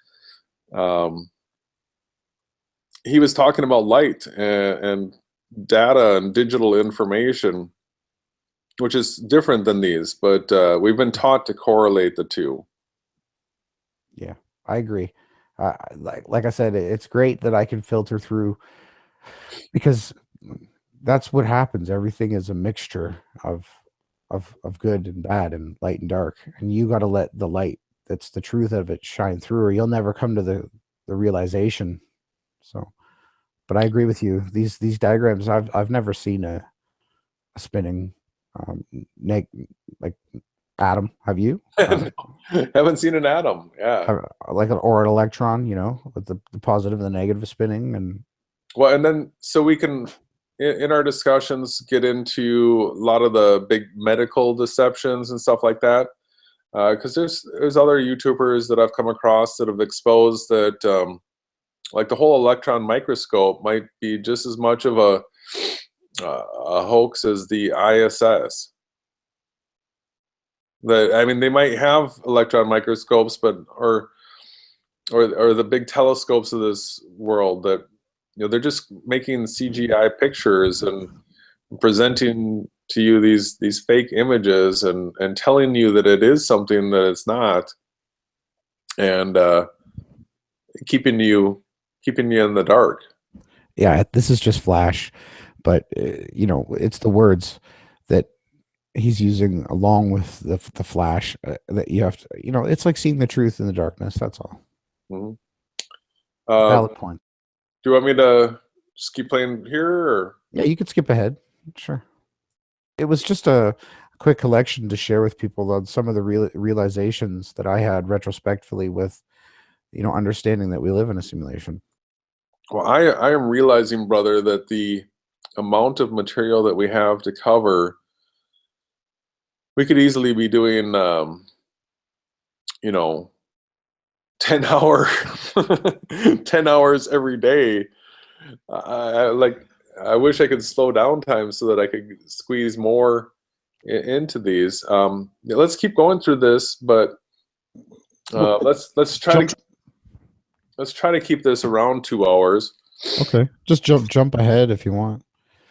he was talking about light and data and digital information, which is different than these, but we've been taught to correlate the two. Yeah, I agree. Like I said, it's great that I can filter through, because that's what happens. Everything is a mixture of good and bad and light and dark, and you got to let the light, that's the truth of it, shine through, or you'll never come to the realization. So, but I agree with you. These diagrams, I've never seen a spinning like atom. Have you? No, haven't seen an atom. Yeah. Like or an electron, with the positive and the negative spinning. And well, and then so we can in our discussions get into a lot of the big medical deceptions and stuff like that, because there's other YouTubers that I've come across that have exposed that like the whole electron microscope might be just as much of a hoax as the ISS. I mean, they might have electron microscopes, but or the big telescopes of this world that, they're just making CGI pictures and presenting to you these fake images and telling you that it is something that it's not, and keeping you in the dark. Yeah, this is just flash, but it's the words that he's using along with the flash that you have to, it's like seeing the truth in the darkness. That's all. Mm-hmm. Valid point. Do you want me to just keep playing here, or? Yeah, you could skip ahead. Sure. It was just a quick collection to share with people on some of the realizations that I had retrospectively with, understanding that we live in a simulation. Well, I am realizing, brother, that the amount of material that we have to cover, we could easily be doing, 10 hours every day. I wish I could slow down time so that I could squeeze more into these. Let's keep going through this, but let's try to keep this around 2 hours. Okay, just jump ahead if you want.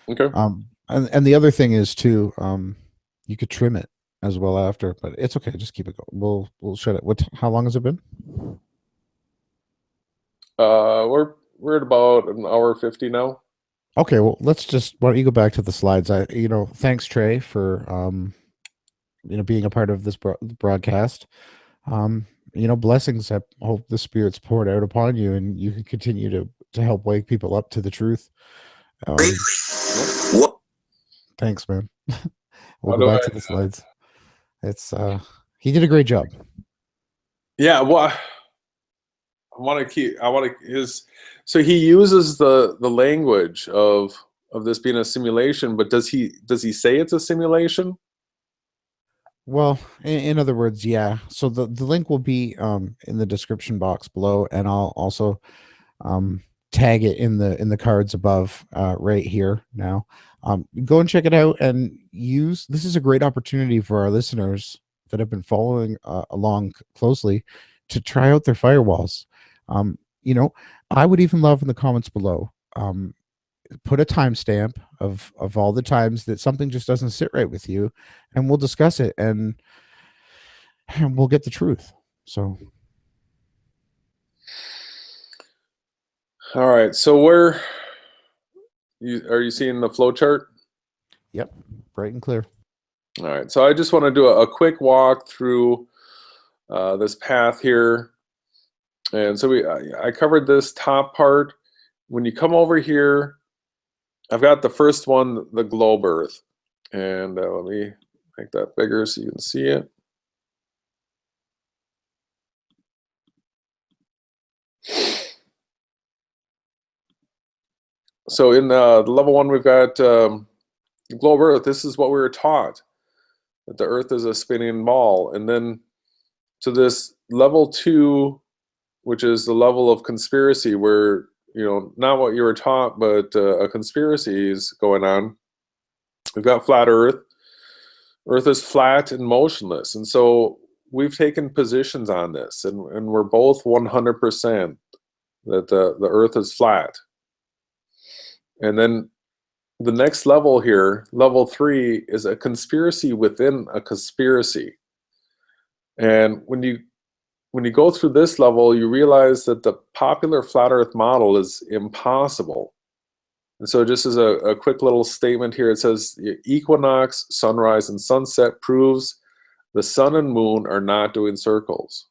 Okay. And the other thing is too, you could trim it as well after, but it's okay. Just keep it going. We'll shut it. How long has it been? We're at about an hour 50 now. Okay, well, why don't you go back to the slides? Thanks, Trey, for being a part of this broadcast. Blessings. I hope the Spirit's poured out upon you, and you can continue to help wake people up to the truth. Thanks, man. We'll go back to the slides. It's he did a great job. Yeah, well, so he uses the language of this being a simulation, but does he say it's a simulation? Well, in other words, yeah. So the link will be in the description box below, and I'll also tag it in the cards above right here now. Go and check it out and use. This is a great opportunity for our listeners that have been following along closely to try out their firewalls. I would even love in the comments below put a timestamp of all the times that something just doesn't sit right with you, and we'll discuss it, and we'll get the truth. So, All right. So where are you seeing the flow chart? yep, bright and clear. All right. So I just want to do a quick walk through this path here. And so I covered this top part. When you come over here, I've got the first one, the globe earth. And let me make that bigger so you can see it. So in level 1, we've got globe earth. This is what we were taught, that the earth is a spinning ball. And then to this level 2, which is the level of conspiracy, where, not what you were taught, but a conspiracy is going on. We've got flat earth. Earth is flat and motionless. And so we've taken positions on this, and we're both 100% that the earth is flat. And then the next level here, level 3, is a conspiracy within a conspiracy. And when you go through this level, you realize that the popular flat earth model is impossible. And so just as a quick little statement here, it says equinox, sunrise, and sunset proves the sun and moon are not doing circles.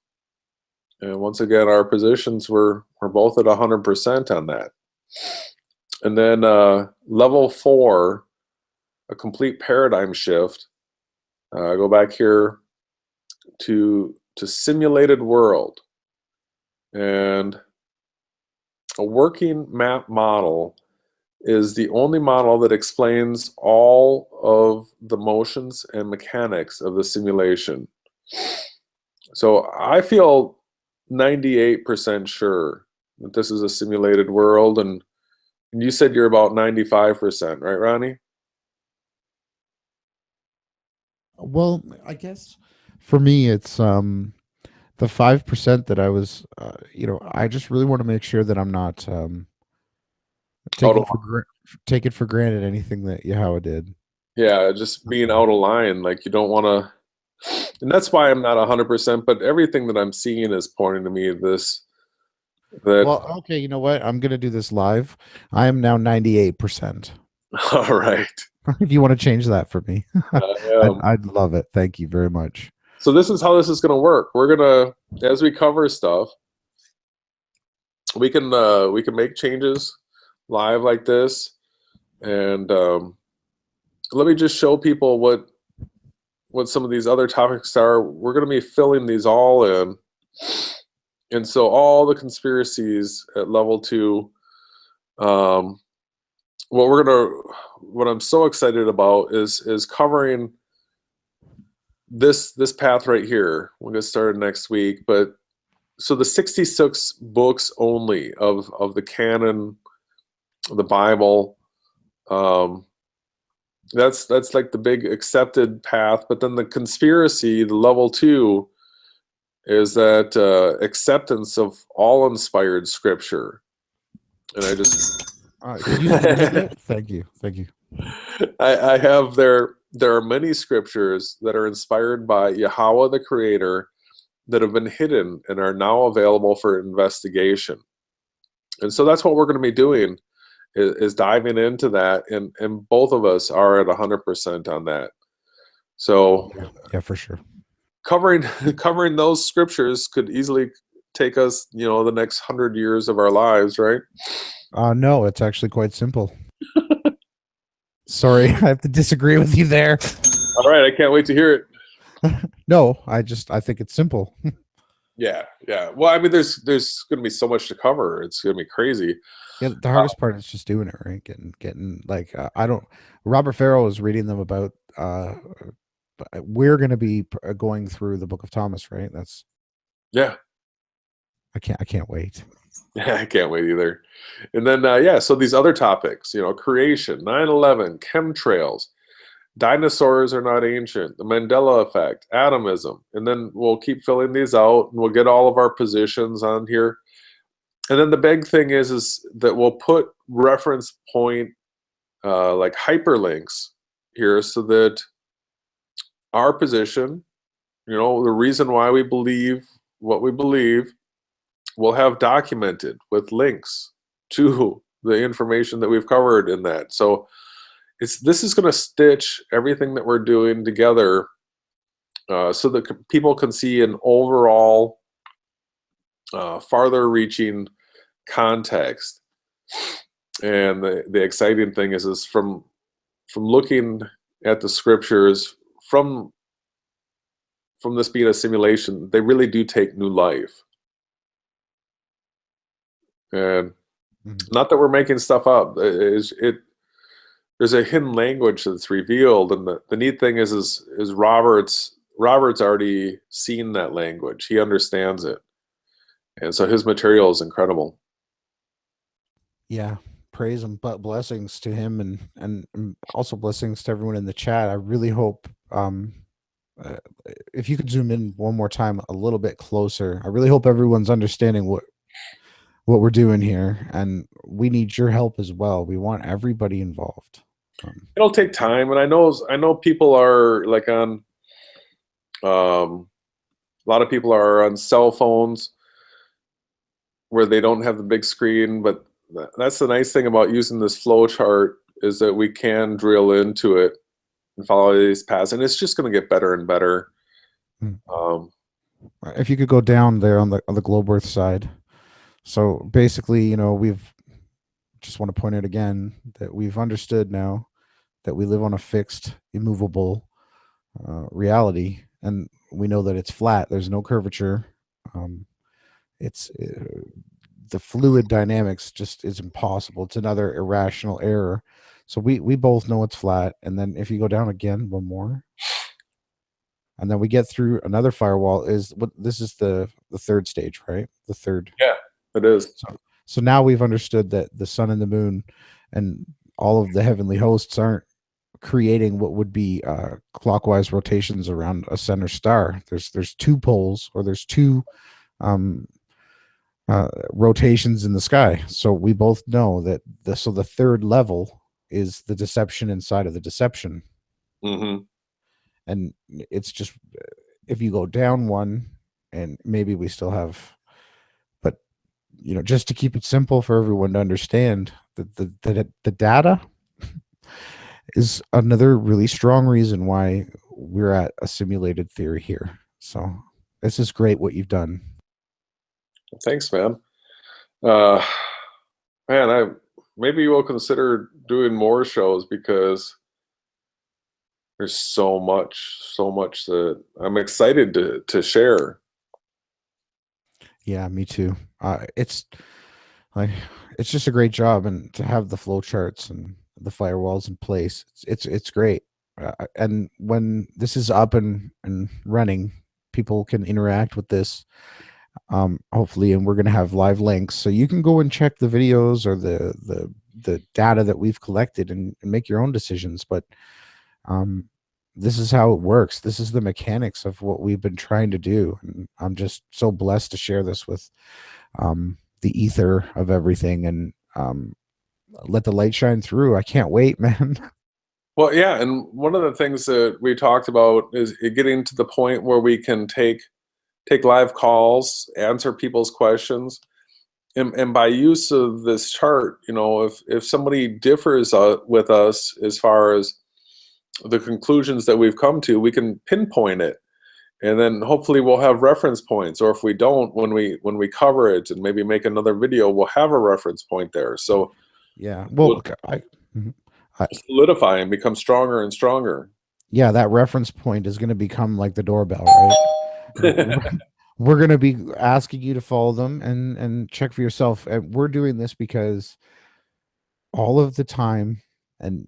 And once again, our positions were both at 100% on that. And then level 4, a complete paradigm shift. Go back here to simulated world. And a working map model is the only model that explains all of the motions and mechanics of the simulation. So I feel 98% sure that this is a simulated world, and you said you're about 95%, right, Ronnie? Well, I guess for me, it's the 5% that I was, I just really want to make sure that I'm not taking for granted anything that Yahweh did. Yeah, just being out of line. Like, you don't want to, and that's why I'm not 100%, but everything that I'm seeing is pointing to me this. Well, okay, you know what? I'm going to do this live. I am now 98%. All right. If you want to change that for me, I'd love it. Thank you very much. So this is how this is going to work. We're going to, as we cover stuff, we can make changes live like this, and let me just show people what some of these other topics are. We're going to be filling these all in, and so all the conspiracies at level 2. What I'm so excited about is covering this path right here. We'll get started next week, but so the 66 books only of the canon, the Bible, that's like the big accepted path. But then the conspiracy, the level 2, is that acceptance of all inspired scripture. And I just thank you. I have there are many scriptures that are inspired by Yahweh the Creator that have been hidden and are now available for investigation. And so that's what we're going to be doing, is diving into that, and both of us are at 100% on that. So yeah, for sure. Covering those scriptures could easily take us, the next 100 years of our lives, right? No, it's actually quite simple. Sorry, I have to disagree with you there. All right, I can't wait to hear it. No, I think it's simple. Yeah. Well, I mean, there's going to be so much to cover. It's going to be crazy. Yeah, the hardest part is just doing it, right? Getting like I don't. Robert Farrell was reading them about. We're going to be going through the Book of Thomas, right? That's. Yeah. I can't wait. Yeah, I can't wait either. And then so these other topics, creation, 9/11, chemtrails, dinosaurs are not ancient, the Mandela effect, atomism, and then we'll keep filling these out, and we'll get all of our positions on here. And then the big thing is that we'll put reference point like hyperlinks here so that our position, the reason why we believe what we believe, we'll have documented with links to the information that we've covered in that. So this is going to stitch everything that we're doing together so that people can see an overall farther reaching context. And the exciting thing is from looking at the scriptures from this being a simulation, they really do take new life. And not that we're making stuff up. There's a hidden language that's revealed, and the neat thing is Robert's already seen that language. He understands it, and so his material is incredible. Yeah, praise him, but blessings to him, and also blessings to everyone in the chat. I really hope if you could zoom in one more time a little bit closer. I really hope everyone's understanding what we're doing here, and we need your help as well. We want everybody involved. It'll take time, and I know people are like on a lot of people are on cell phones where they don't have the big screen, but that's the nice thing about using this flow chart is that we can drill into it and follow these paths, and it's just going to get better and better. If you could go down there on the globe Earth side. So basically, we've just want to point out again that we've understood now that we live on a fixed, immovable reality, and we know that it's flat. There's no curvature. It's the fluid dynamics just is impossible. It's another irrational error. So we both know it's flat. And then if you go down again, one more, and then we get through another firewall. This is the third stage, right? The third. Yeah, it is. So now we've understood that the sun and the moon and all of the heavenly hosts aren't creating what would be clockwise rotations around a center star. There's two poles, or there's two rotations in the sky. So we both know that the third level is the deception inside of the deception. Mm-hmm. And it's just, if you go down one, and maybe we still have, but just to keep it simple for everyone to understand, that the data is another really strong reason why we're at a simulated theory here. So this is great what you've done. Thanks, man. Maybe we'll consider doing more shows, because there's so much that I'm excited to share. Yeah, me too. It's just a great job, and to have the flow charts and the firewalls in place, it's great. And when this is up and running, people can interact with this, hopefully, and we're going to have live links, so you can go and check the videos or the data that we've collected and make your own decisions. But this is how it works. This is the mechanics of what we've been trying to do, and I'm just so blessed to share this with the ether of everything, and let the light shine through. I can't wait, man. Well, yeah, and one of the things that we talked about is getting to the point where we can take live calls, answer people's questions, and by use of this chart, if somebody differs with us as far as the conclusions that we've come to, we can pinpoint it, and then hopefully we'll have reference points. Or if we don't, when we cover it and maybe make another video, we'll have a reference point there. So yeah, well, solidify and become stronger and stronger. Yeah, that reference point is going to become like the doorbell, right? We're going to be asking you to follow them and check for yourself. And we're doing this because all of the time and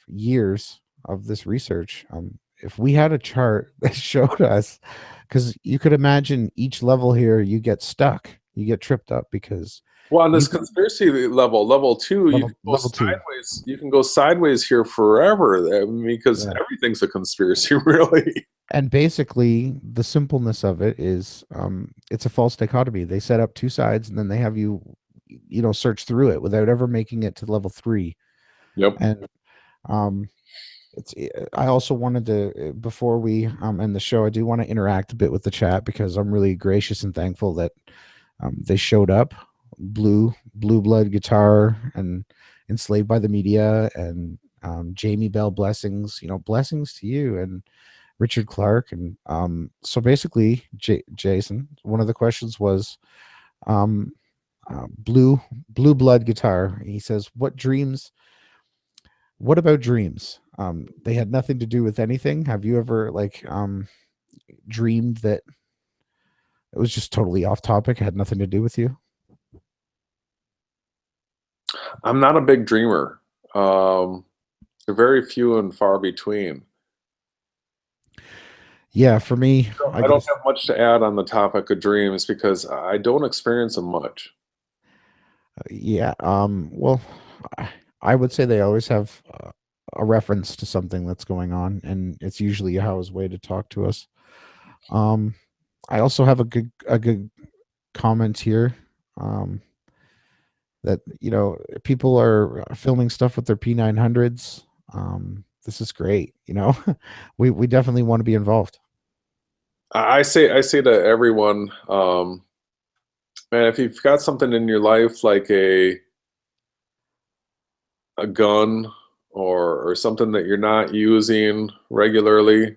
years of this research, if we had a chart that showed us, because you could imagine each level here, you get stuck, you get tripped up, because on this conspiracy level 2, you can go level two. sideways. You can go sideways here forever, because everything's a conspiracy, really. And basically, the simpleness of it is, it's a false dichotomy. They set up two sides, and then they have you, search through it without ever making it to level 3. Yep. And um, I also wanted to, before we end the show, I do want to interact a bit with the chat because I'm really gracious and thankful that they showed up. Blue Blood Guitar and Enslaved by the Media and Jamie Bell, blessings, blessings to you, and Richard Clark. And so basically, Jason, one of the questions was um, Blue Blood Guitar. He says, what about dreams? They had nothing to do with anything. Have you ever dreamed that it was just totally off topic, had nothing to do with you? I'm not a big dreamer. They're very few and far between. Yeah, for me, I don't have much to add on the topic of dreams because I don't experience them much. Yeah. Well, I would say they always have a reference to something that's going on, and it's usually Yahweh's way to talk to us. I also have a good comment here. That people are filming stuff with their P900s. This is great. We definitely want to be involved. I say to everyone, man, if you've got something in your life like a gun or something that you're not using regularly,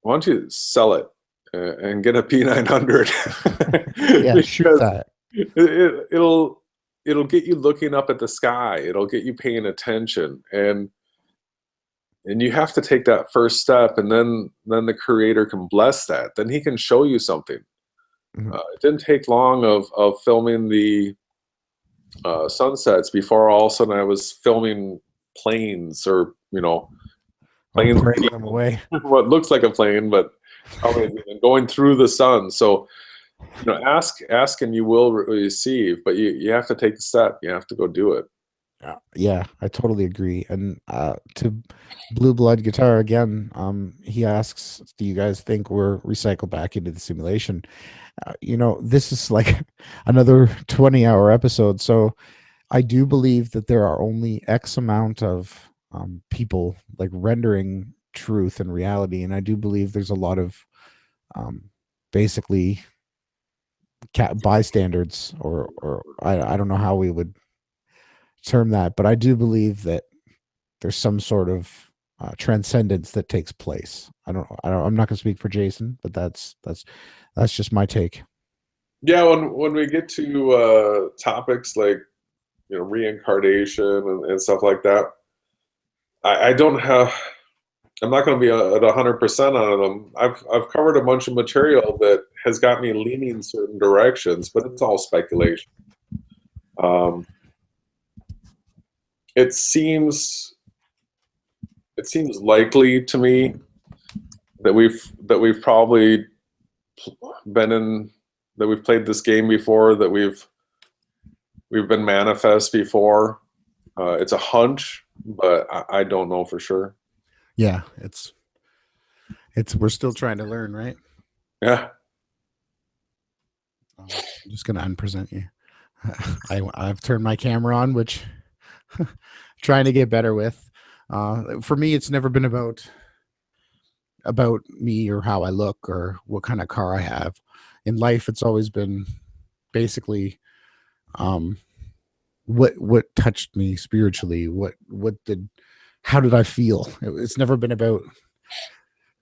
why don't you sell it and get a P900? Yeah, shoot that. It'll get you looking up at the sky. It'll get you paying attention, and you have to take that first step, and then the creator can bless that. Then he can show you something. Mhm. It didn't take long of filming the sunsets before all of a sudden I was filming planes, or planes Praying them away. what looks like a plane, but going through the sun. So ask and you will receive, but you have to take the step. You have to go do it. Yeah, I totally agree. And to Blue Blood Guitar again, he asks, do you guys think we're recycled back into the simulation? This is like another 20-hour episode. So I do believe that there are only X amount of people like rendering truth and reality. And I do believe there's a lot of basically bystanders, or I don't know how we would term that, but I do believe that there's some sort of transcendence that takes place. I'm not going to speak for Jason, but that's just my take. Yeah, when we get to topics like reincarnation and stuff like that, I don't have. I'm not going to be at 100% on them. I've covered a bunch of material that has got me leaning certain directions, but it's all speculation. It seems likely to me that we've probably been in, that we've played this game before, that we've been manifest before. It's a hunch, but I don't know for sure. Yeah, it's we're still trying to learn, right? Yeah. I'm just gonna unpresent you. I've turned my camera on, which trying to get better with. For me, it's never been about me or how I look or what kind of car I have. In life, it's always been basically what touched me spiritually. How did I feel? It's never been about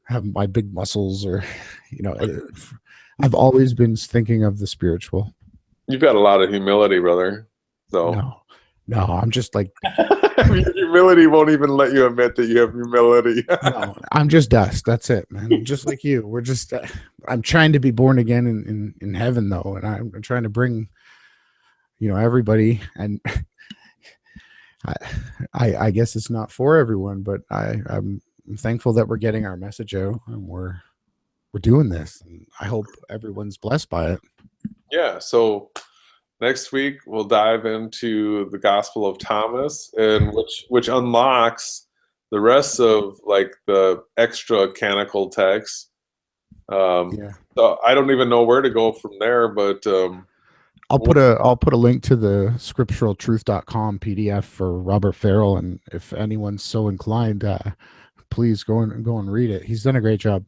having my big muscles or I've always been thinking of the spiritual. You've got a lot of humility, brother. So no, I'm just like humility won't even let you admit that you have humility. no, I'm just dust. That's it, man. Just like you. We're just I'm trying to be born again in heaven though, and I'm trying to bring everybody, and I guess it's not for everyone, but I'm thankful that we're getting our message out and we're doing this, and I hope everyone's blessed by it. Yeah, so next week we'll dive into the Gospel of Thomas, and which unlocks the rest of like the extra canonical texts, Yeah. so I don't even know where to go from there, but I'll put a link to the scripturaltruth.com PDF for Robert Farrell, and if anyone's so inclined, please go and read it. He's done a great job.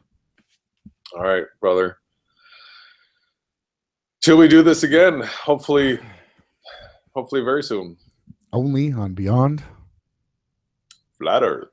all right, brother. Till we do this again, hopefully very soon. Only on Beyond Flat Earth.